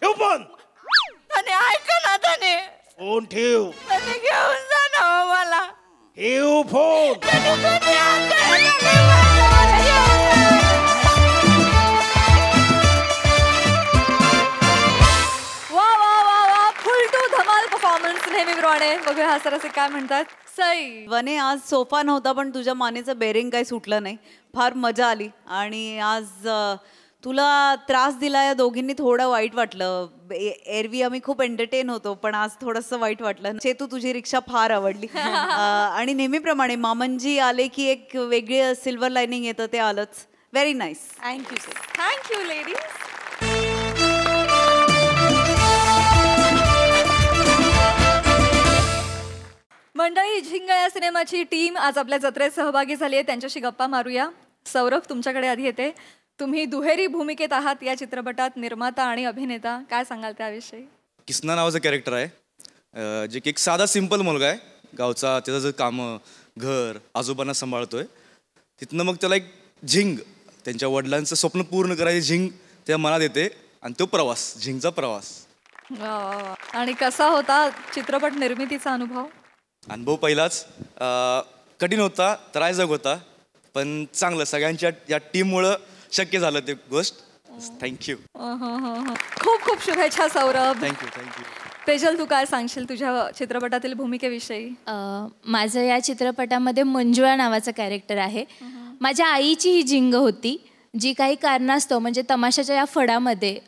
ठेव फोन. धनी ऐका ना धनी. फोन ठेव. धनी घेऊन जा ना मला. ठेव फोन. नेहमीप्रमाणे बघूया हा सरसे काय म्हणतात. सई वने, आज सोफा नव्हता पण तुझ्या मानेचं बेरिंग काही सुटलं नाही. फार मजा आली आणि आज तुला त्रास दिला या दोघींनी थोडं वाईट वाटलं. एरवी आम्ही खूप एंटरटेन होतो पण आज थोडंसं वाईट वाटलं. चेतू तुझी रिक्षा फार आवडली. आणि नेहमीप्रमाणे मामनजी आले की एक वेगळी सिल्वर लाईनिंग येतं, ते आलंच. Very nice. Thank you sir. Thank you ladies. मंडळी, झिंग या सिनेमाची सिनेमाची टीम आज आपल्या जत्रेत सहभागी झाली आहे, त्यांच्याशी गप्पा मारूया. सौरभ, तुमच्याकडे आधी येते. तुम्ही दुहेरी भूमिकेत आहात या चित्रपटात, निर्माता आणि अभिनेता. काय सांगाल त्याविषयी? किसना नावाचं कॅरेक्टर आहे, जे की एक साधा सिंपल मुलगा आहे गावचा. त्याचं जे कामं, घर, आजोबांना सांभाळतोय. तिथनं मग त्याला एक झिंग, त्यांच्या वडिलांचं स्वप्न पूर्ण करायची झिंग त्या मनात येते आणि तो प्रवास, झिंगचा प्रवास. आणि कसा होता चित्रपट निर्मितीचा अनुभव? अनुभव पहिलाच कठीण होता, त्रासदायक होता, पण चांगलं. सगळ्यांच्या या टीममुळं शक्य झालं ते गोष्ट. थँक्यू. खूप खूप शुभेच्छा सौरभ. थँक्यू. तेजल, तू काय सांगशील तुझ्या चित्रपटातील भूमिकेविषयी? माझं या चित्रपटामध्ये मंजुळा नावाचं कॅरेक्टर आहे. माझ्या आईची ही झिंग होती, जी काही कारणास्तव म्हणजे तमाशाच्या या फडामध्ये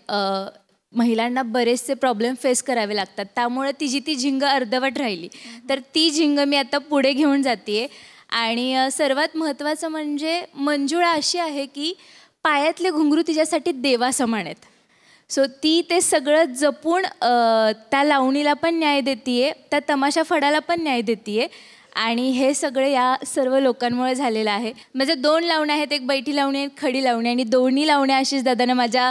महिलांना बरेचसे प्रॉब्लेम फेस करावे लागतात. त्यामुळे तिची ती झिंग अर्धवट राहिली. तर ती झिंग मी आता पुढे घेऊन जाते. आणि सर्वात महत्त्वाचं म्हणजे मंजुळा अशी आहे की पायातले घुंगरू तिच्यासाठी देवासमान आहेत. सो ती ते सगळं जपून त्या लावणीला पण न्याय देते, त्या तमाशा फडाला पण न्याय देते. आणि हे सगळं या सर्व लोकांमुळे झालेलं आहे. माझ्या 2 लावण्या आहेत, एक बैठी लावणी आहे, खडी लावणी. आणि दोन्ही लावण्या आशिष दादानं माझ्या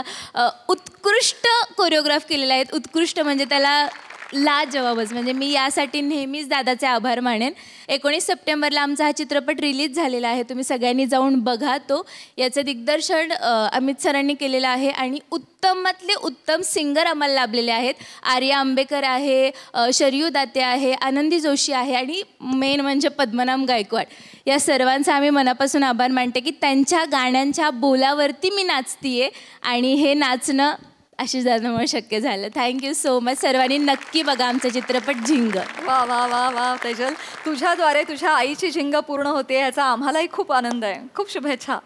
उत्कृष्ट कोरिओग्राफ केलेल्या आहेत. उत्कृष्ट म्हणजे त्याला लाजवाबच. म्हणजे मी यासाठी नेहमीच दादाचे आभार मानेन. 19 सप्टेंबरला आमचा हा चित्रपट रिलीज झालेला आहे. तुम्ही सगळ्यांनी जाऊन बघा तो. याचं दिग्दर्शन अमित सरांनी केलेलं आहे. आणि उत्तमातले उत्तम सिंगर आम्हाला लाभलेले आहेत. आर्या आंबेकर आहे, शरयू दाते आहे, आनंदी जोशी आहे आणि मेन म्हणजे पद्मनाभ गायकवाड. या सर्वांचा आम्ही मनापासून आभार मानते की त्यांच्या गाण्यांच्या बोलावरती मी नाचतीये आणि हे नाचणं आशिष दादामुळे शक्य झालं. Thank you so much. सर्वांनी नक्की बघा आमचा चित्रपट झिंग. वा वा वा वा. तेजल, तुझ्याद्वारे तुझ्या आईची झिंग पूर्ण होते याचा आम्हालाही खूप आनंद आहे. खूप शुभेच्छा.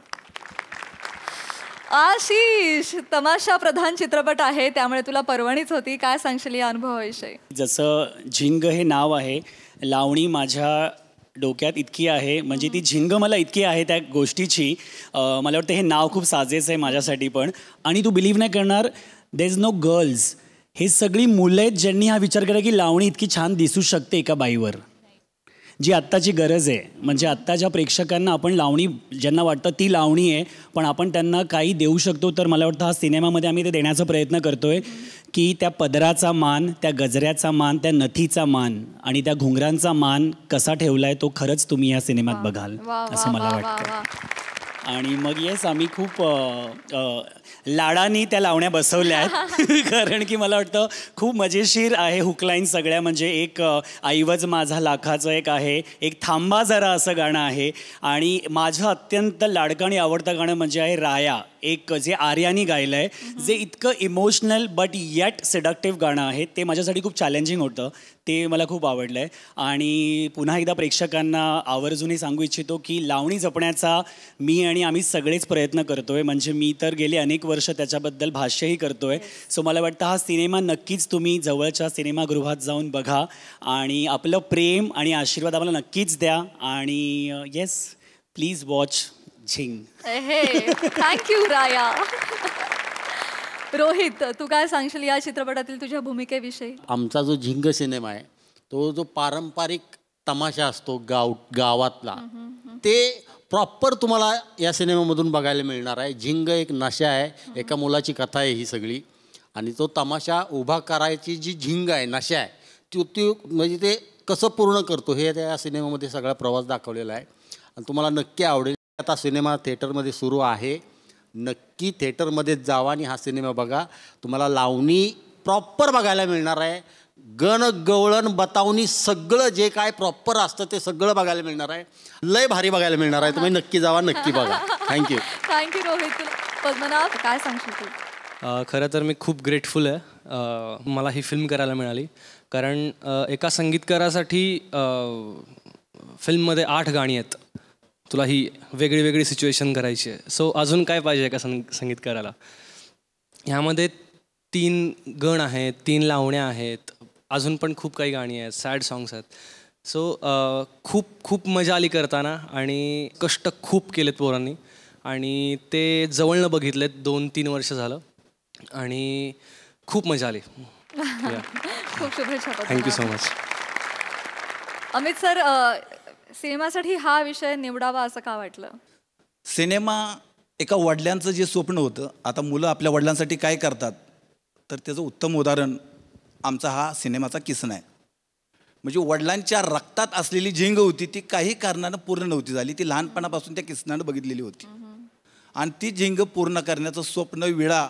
आशिष, तमाशा प्रधान चित्रपट आहे त्यामुळे तुला पर्वणीच होती. काय सांगशील या अनुभवाविषयी? जसं झिंग हे नाव आहे, लावणी माझ्या डोक्यात इतकी आहे, म्हणजे ती झिंग मला इतकी आहे त्या गोष्टीची. मला वाटतं हे नाव खूप साजेस आहे माझ्यासाठी पण. आणि तू बिलीव्ह नाही करणार, देर इज नो गर्ल्स. हे सगळी मुलं आहेत ज्यांनी हा विचार केला की लावणी इतकी छान दिसू शकते एका बाईवर, जी आत्ताची गरज आहे. म्हणजे आत्ताच्या प्रेक्षकांना आपण लावणी, ज्यांना वाटतं ती लावणी आहे पण आपण त्यांना काही देऊ शकतो. तर मला वाटतं हा सिनेमामध्ये आम्ही ते देण्याचा प्रयत्न करतो आहे की त्या पदराचा मान, त्या गजऱ्याचा मान, त्या नथीचा मान आणि त्या घुंगरांचा मान कसा ठेवला आहे तो खरंच तुम्ही या सिनेमात बघाल असं मला वाटतं. आणि मग येस, आम्ही खूप लाडानी त्या लावण्या बसवल्या आहेत कारण की मला वाटतं खूप मजेशीर आहे हुकलाईन सगळ्या. म्हणजे एक ऐवज माझा लाखाचं एक आहे, एक थांबा जरा असं गाणं आहे. आणि माझं अत्यंत लाडकं आणि आवडतं गाणं म्हणजे आहे राया, एक जे आर्यानी गायलं आहे, जे इतकं इमोशनल बट येट सेडक्टिव्ह गाणं आहे. ते माझ्यासाठी खूप चॅलेंजिंग होतं, ते मला खूप आवडलं आहे. आणि पुन्हा एकदा प्रेक्षकांना आवर्जूनही सांगू इच्छितो की लावणी जपण्याचा मी आणि आम्ही सगळेच प्रयत्न करतो आहे. म्हणजे मी तर गेली अनेक वर्ष त्याच्याबद्दल भाष्यही करतो आहे. सो मला वाटतं हा सिनेमा नक्कीच तुम्ही जवळच्या सिनेमागृहात जाऊन बघा आणि आपलं प्रेम आणि आशीर्वाद आम्हाला नक्कीच द्या. आणि येस, प्लीज वॉच झिंग. थँक्यू राया. रोहित, तू काय सांगशील या चित्रपटातील तुझ्या भूमिकेविषयी? आमचा जो झिंग सिनेमा आहे तो जो पारंपरिक तमाशा असतो गावातला, ते प्रॉपर तुम्हाला या सिनेमामधून बघायला मिळणार आहे. झिंग एक नशा आहे, एका मुलाची कथा आहे ही सगळी. आणि तो तमाशा उभा करायची जी झिंग आहे, नशा आहे, ती म्हणजे ते कसं पूर्ण करतो हे त्या सिनेमामध्ये सगळा प्रवास दाखवलेला आहे. आणि तुम्हाला नक्की आवडेल. आता सिनेमा थिएटरमध्ये सुरू आहे, नक्की थिएटरमध्ये जावा आणि हा सिनेमा बघा. तुम्हाला लावणी प्रॉपर बघायला मिळणार आहे. गण गवळण बतावणी सगळं जे काय प्रॉपर असतं ते सगळं बघायला मिळणार आहे. लय भारी बघायला मिळणार आहे. तुम्ही नक्की जावा, नक्की बघा. थँक्यू. थँक्यू रोहित. पद्मनाभ, काय सांगशील तू? खरं तर मी खूप ग्रेटफुल आहे मला ही फिल्म करायला मिळाली. कारण एका संगीतकारासाठी फिल्ममध्ये 8 गाणी आहेत. तुला ही वेगळी वेगळी सिच्युएशन करायची आहे. सो अजून काय पाहिजे एका संगीतकाराला? ह्यामध्ये 3 गण आहेत, 3 लावण्या आहेत, अजून पण खूप काही गाणी आहेत, सॅड सॉंग्स आहेत. सो खूप खूप मजा आली करताना आणि कष्ट खूप केलेत पोरांनी आणि ते जवळनं बघितलेत. 2-3 वर्ष झालं आणि खूप मजा आली. खूप शुभेच्छा. Thank you so much. Amit sir, सिनेमासाठी हा विषय निवडावा असं का वाटलं? सिनेमा एका वडिलांचं जे स्वप्न होतं, आता मुलं आपल्या वडिलांसाठी काय करतात, तर त्याचं उत्तम उदाहरण आमचा हा सिनेमाचा किस्सा आहे. म्हणजे वडिलांच्या रक्तात असलेली झिंग होती ती काही कारणानं पूर्ण नव्हती झाली. ती लहानपणापासून त्या किसनानं बघितलेली होती आणि ती झिंग पूर्ण करण्याचं स्वप्न विडा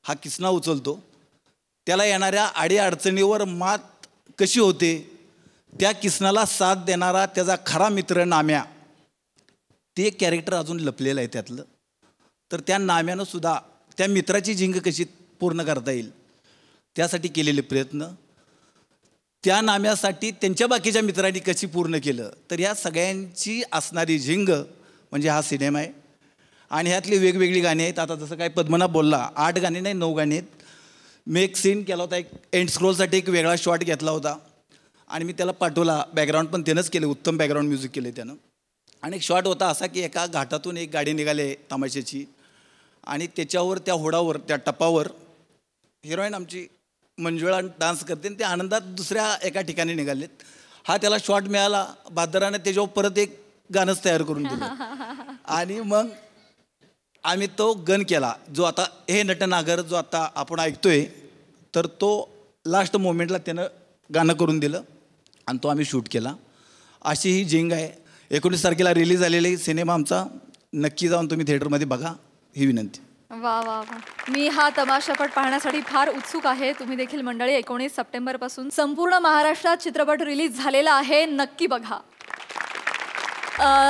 हा किसना उचलतो. त्याला येणाऱ्या अडीअडचणीवर मात कशी होते, त्या किसनाला साथ देणारा त्याचा खरा मित्र नाम्या, ते एक कॅरेक्टर अजून लपलेलं आहे त्यातलं. तर त्या नाम्यानं सुद्धा त्या मित्राची झिंग कशी पूर्ण करता येईल त्यासाठी केलेले प्रयत्न, त्या नाम्यासाठी त्यांच्या बाकीच्या मित्रांनी कशी पूर्ण केलं, तर ह्या सगळ्यांची असणारी झिंग म्हणजे हा सिनेमा आहे. आणि ह्यातली वेगवेगळी गाणी आहेत. आता जसं काय पद्मनाभ बोलला, 8 गाणी नाही 9 गाणी आहेत. मी एक सीन केला होता, एक एंड स्क्रोलसाठी एक वेगळा शॉट घेतला होता आणि मी त्याला पाठवला. बॅकग्राऊंड पण त्यानंच केलं, उत्तम बॅकग्राऊंड म्युझिक केलं त्यानं. आणि एक शॉट होता असा की एका घाटातून एक गाडी निघाली तमाशाची आणि त्याच्यावर त्या होडावर त्या टपावर हिरोईन आमची मंजुळा डान्स करते आणि ते आनंदात दुसऱ्या एका ठिकाणी निघालेत. हा त्याला शॉट मिळाला, बादरानं त्याच्यावर परत एक गाणंच तयार करून दिलं आणि मग आम्ही तो गन केला. जो आता हे नटनागर जो आता आपण ऐकतोय, तर तो लास्ट मोमेंटला त्यानं गाणं करून दिलं आणि तो आम्ही शूट केला. अशी ही झिंग आहे. 19 तारखेला रिलीज झालेली सिनेमा आमचा, नक्की जाऊन तुम्ही थिएटरमध्ये बघा ही विनंती. वा वा वा, मी हा तमाशापट पाहण्यासाठी फार उत्सुक आहे. तुम्ही देखील मंडळी 19 सप्टेंबरपासून संपूर्ण महाराष्ट्रात चित्रपट रिलीज झालेला आहे, नक्की बघा.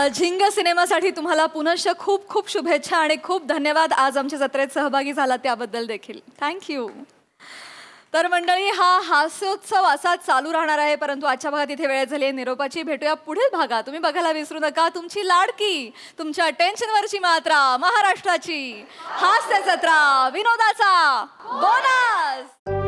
झिंग सिनेमासाठी तुम्हाला पुनश्च खूप खूप शुभेच्छा आणि खूप धन्यवाद आज आमच्या जत्रेत सहभागी झाला त्याबद्दल देखील. थँक्यू. तर मंडळी, हा हास्योत्सव असाच चालू राहणार आहे, परंतु आजच्या भागात इथे वेळ झाली आहे निरोपाची. भेटूया पुढील भागात. तुम्ही बघायला विसरू नका तुमची लाडकी, तुमच्या टेन्शनवरची मात्रा, महाराष्ट्राची हास्य जत्रा, विनोदाचा बोनस.